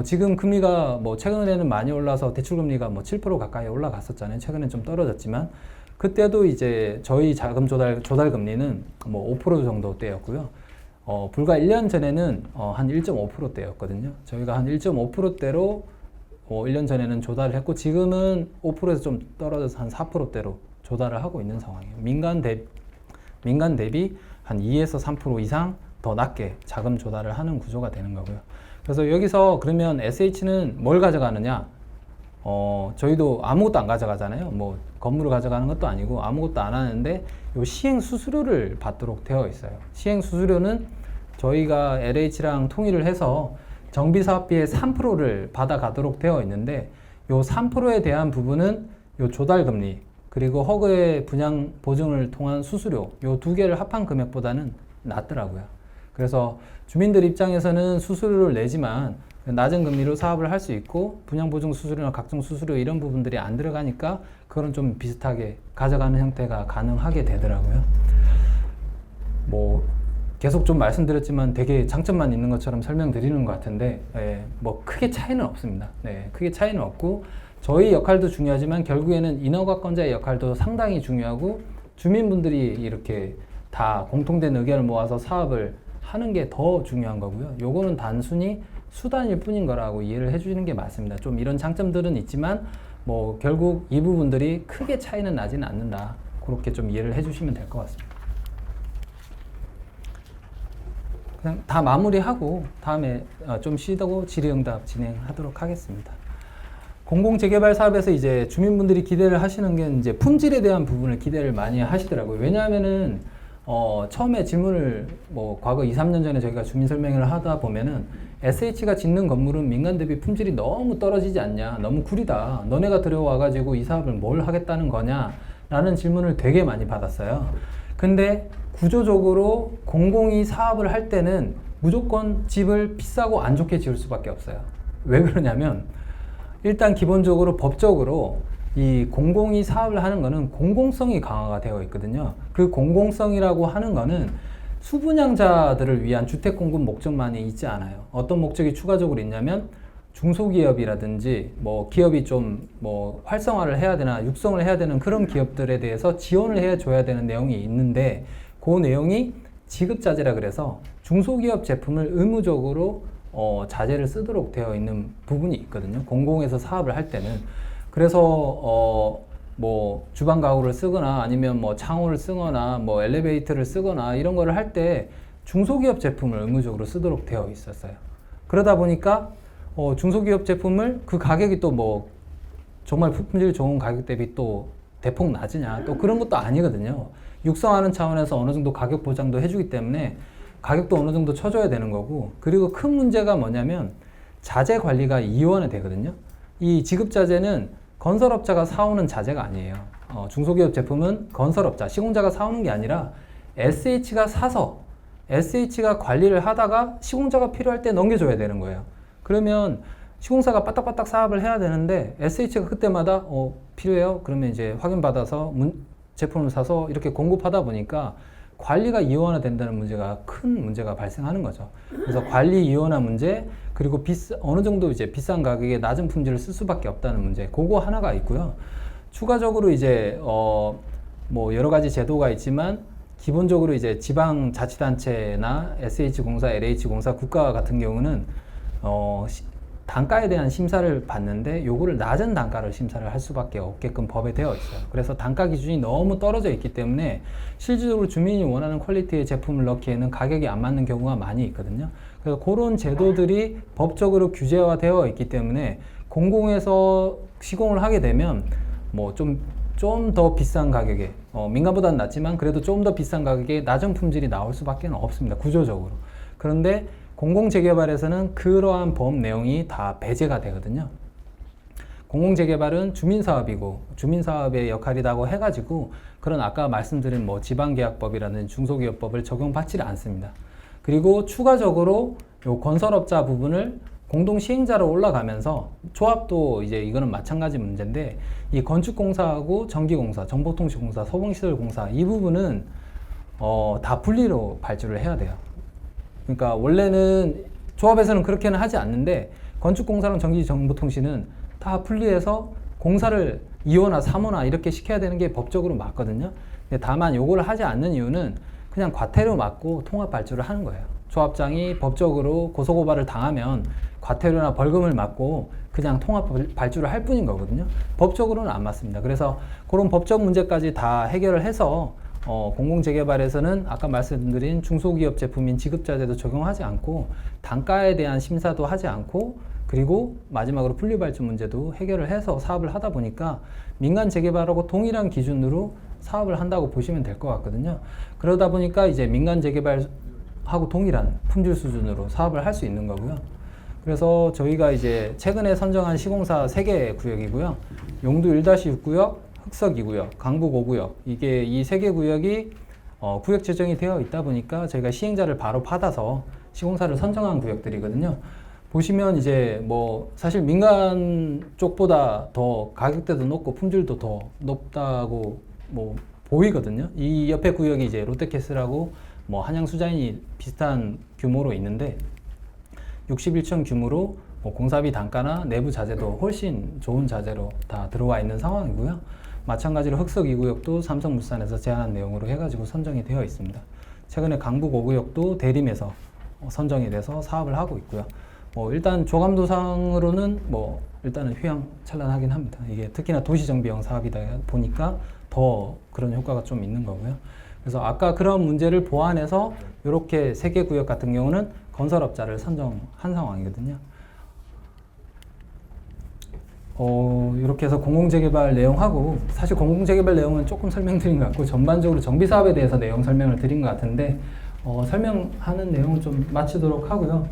지금 금리가 뭐 최근에는 많이 올라서 대출금리가 뭐 7% 가까이 올라갔었잖아요. 최근엔 좀 떨어졌지만 그때도 이제 저희 자금 조달 금리는 뭐 5% 정도대였고요. 불과 1년 전에는 한 1.5%대였거든요. 저희가 한 1.5%대로 1년 전에는 조달을 했고 지금은 5%에서 좀 떨어져서 한 4%대로 조달을 하고 있는 상황이에요. 민간 대비 한 2에서 3% 이상 더 낮게 자금 조달을 하는 구조가 되는 거고요. 그래서 여기서 그러면 SH는 뭘 가져가느냐? 저희도 아무것도 안 가져가잖아요. 뭐 건물을 가져가는 것도 아니고 아무것도 안 하는데 요 시행 수수료를 받도록 되어 있어요. 시행 수수료는 저희가 LH랑 통일을 해서 정비 사업비의 3%를 받아가도록 되어 있는데 요 3%에 대한 부분은 요 조달 금리 그리고 허그의 분양 보증을 통한 수수료 요 두 개를 합한 금액보다는 낮더라고요. 그래서 주민들 입장에서는 수수료를 내지만 낮은 금리로 사업을 할 수 있고 분양보증 수수료나 각종 수수료 이런 부분들이 안 들어가니까 그건 좀 비슷하게 가져가는 형태가 가능하게 되더라고요. 뭐 계속 좀 말씀드렸지만 되게 장점만 있는 것처럼 설명드리는 것 같은데 뭐 크게 차이는 없습니다. 크게 차이는 없고 저희 역할도 중요하지만 결국에는 인허가권자의 역할도 상당히 중요하고 주민분들이 이렇게 다 공통된 의견을 모아서 사업을 하는 게 더 중요한 거고요. 요거는 단순히 수단일 뿐인 거라고 이해를 해주시는 게 맞습니다. 좀 이런 장점들은 있지만 뭐 결국 이 부분들이 크게 차이는 나지는 않는다. 그렇게 좀 이해를 해주시면 될 것 같습니다. 그냥 다 마무리하고 다음에 좀 쉬다고 질의응답 진행하도록 하겠습니다. 공공재개발 사업에서 이제 주민분들이 기대를 하시는 게 이제 품질에 대한 부분을 기대를 많이 하시더라고요. 왜냐하면은 처음에 질문을 뭐 과거 2, 3년 전에 저희가 주민 설명회를 하다 보면은 SH가 짓는 건물은 민간 대비 품질이 너무 떨어지지 않냐, 너무 구리다. 너네가 들어와가지고 이 사업을 뭘 하겠다는 거냐? 라는 질문을 되게 많이 받았어요. 근데 구조적으로 공공이 사업을 할 때는 무조건 집을 비싸고 안 좋게 지을 수밖에 없어요. 왜 그러냐면 일단 기본적으로 법적으로 이 공공이 사업을 하는 거는 공공성이 강화가 되어 있거든요. 그 공공성이라고 하는 거는 수분양자들을 위한 주택 공급 목적만이 있지 않아요. 어떤 목적이 추가적으로 있냐면 중소기업이라든지 뭐 기업이 좀 뭐 활성화를 해야 되나 육성을 해야 되는 그런 기업들에 대해서 지원을 해 줘야 되는 내용이 있는데 그 내용이 지급자재라 그래서 중소기업 제품을 의무적으로 자재를 쓰도록 되어 있는 부분이 있거든요. 공공에서 사업을 할 때는. 그래서 뭐 주방 가구를 쓰거나 아니면 뭐 창호를 쓰거나 뭐 엘리베이터를 쓰거나 이런 거를 할 때 중소기업 제품을 의무적으로 쓰도록 되어 있었어요. 그러다 보니까 중소기업 제품을 그 가격이 또 뭐 정말 품질 좋은 가격 대비 또 대폭 낮으냐 또 그런 것도 아니거든요. 육성하는 차원에서 어느 정도 가격 보장도 해주기 때문에 가격도 어느 정도 쳐줘야 되는 거고, 그리고 큰 문제가 뭐냐면 자재 관리가 이원화 되거든요. 이 지급자재는 건설업자가 사오는 자재가 아니에요. 중소기업 제품은 건설업자, 시공자가 사오는 게 아니라 SH가 사서 SH가 관리를 하다가 시공자가 필요할 때 넘겨줘야 되는 거예요. 그러면 시공사가 빠딱빠딱 사업을 해야 되는데 SH가 그때마다 필요해요? 그러면 이제 확인받아서 제품을 사서 이렇게 공급하다 보니까 관리가 이원화 된다는 문제가 큰 문제가 발생하는 거죠. 그래서 관리 이원화 문제, 그리고 어느 정도 이제 비싼 가격에 낮은 품질을 쓸 수밖에 없다는 문제, 그거 하나가 있고요. 추가적으로 이제 뭐 여러 가지 제도가 있지만 기본적으로 이제 지방자치단체나 SH공사, LH공사, 국가 같은 경우는 단가에 대한 심사를 받는데 요거를 낮은 단가를 심사를 할 수밖에 없게끔 법에 되어 있어요. 그래서 단가 기준이 너무 떨어져 있기 때문에 실질적으로 주민이 원하는 퀄리티의 제품을 넣기에는 가격이 안 맞는 경우가 많이 있거든요. 그래서 그런 제도들이 법적으로 규제화되어 있기 때문에 공공에서 시공을 하게 되면 뭐 좀 더 비싼 가격에 민간보다는 낫지만 그래도 좀 더 비싼 가격에 낮은 품질이 나올 수밖에 없습니다. 구조적으로. 그런데 공공재개발에서는 그러한 법 내용이 다 배제가 되거든요. 공공재개발은 주민사업이고 주민사업의 역할이라고 해가지고 그런 아까 말씀드린 뭐 지방계약법이라는 중소기업법을 적용받지 않습니다. 그리고 추가적으로 요 건설업자 부분을 공동시행자로 올라가면서 조합도 이제 이거는 마찬가지 문제인데 이 건축공사하고 전기공사, 정보통신공사, 소방시설공사 이 부분은 다 분리로 발주를 해야 돼요. 그러니까 원래는 조합에서는 그렇게는 하지 않는데 건축공사랑 전기정보통신은 다 분리해서 공사를 2호나 3호나 이렇게 시켜야 되는 게 법적으로 맞거든요. 근데 다만 요거를 하지 않는 이유는 그냥 과태료 맞고 통합 발주를 하는 거예요. 조합장이 법적으로 고소고발을 당하면 과태료나 벌금을 맞고 그냥 통합 발주를 할 뿐인 거거든요. 법적으로는 안 맞습니다. 그래서 그런 법적 문제까지 다 해결을 해서 공공재개발에서는 아까 말씀드린 중소기업 제품인 지급자재도 적용하지 않고 단가에 대한 심사도 하지 않고 그리고 마지막으로 분리발주 문제도 해결을 해서 사업을 하다 보니까 민간재개발하고 동일한 기준으로 사업을 한다고 보시면 될 것 같거든요. 그러다 보니까 이제 민간재개발하고 동일한 품질 수준으로 사업을 할 수 있는 거고요. 그래서 저희가 이제 최근에 선정한 시공사 3개 구역이고요. 용도 1-6구역, 흑석 2구역, 강북 5구역, 이게 이 3개 구역이 구역 지정이 되어 있다 보니까 저희가 시행자를 바로 받아서 시공사를 선정한 구역들이거든요. 보시면 이제 뭐 사실 민간 쪽보다 더 가격대도 높고 품질도 더 높다고 뭐 보이거든요. 이 옆에 구역이 이제 롯데캐슬하고 뭐 한양수자인이 비슷한 규모로 있는데 61층 규모로 뭐 공사비 단가나 내부 자재도 훨씬 좋은 자재로 다 들어와 있는 상황이고요. 마찬가지로 흑석 2구역도 삼성물산에서 제안한 내용으로 해가지고 선정이 되어 있습니다. 최근에 강북 5구역도 대림에서 선정이 돼서 사업을 하고 있고요. 일단 조감도상으로는 일단은 휘황찬란하긴 합니다. 이게 특히나 도시정비형 사업이다 보니까 더 그런 효과가 좀 있는 거고요. 그래서 아까 그런 문제를 보완해서 이렇게 3개 구역 같은 경우는 건설업자를 선정한 상황이거든요. 이렇게 해서 공공재개발 내용하고, 사실 공공재개발 내용은 조금 설명드린 것 같고 전반적으로 정비사업에 대해서 내용 설명을 드린 것 같은데 설명하는 내용은 좀 마치도록 하고요.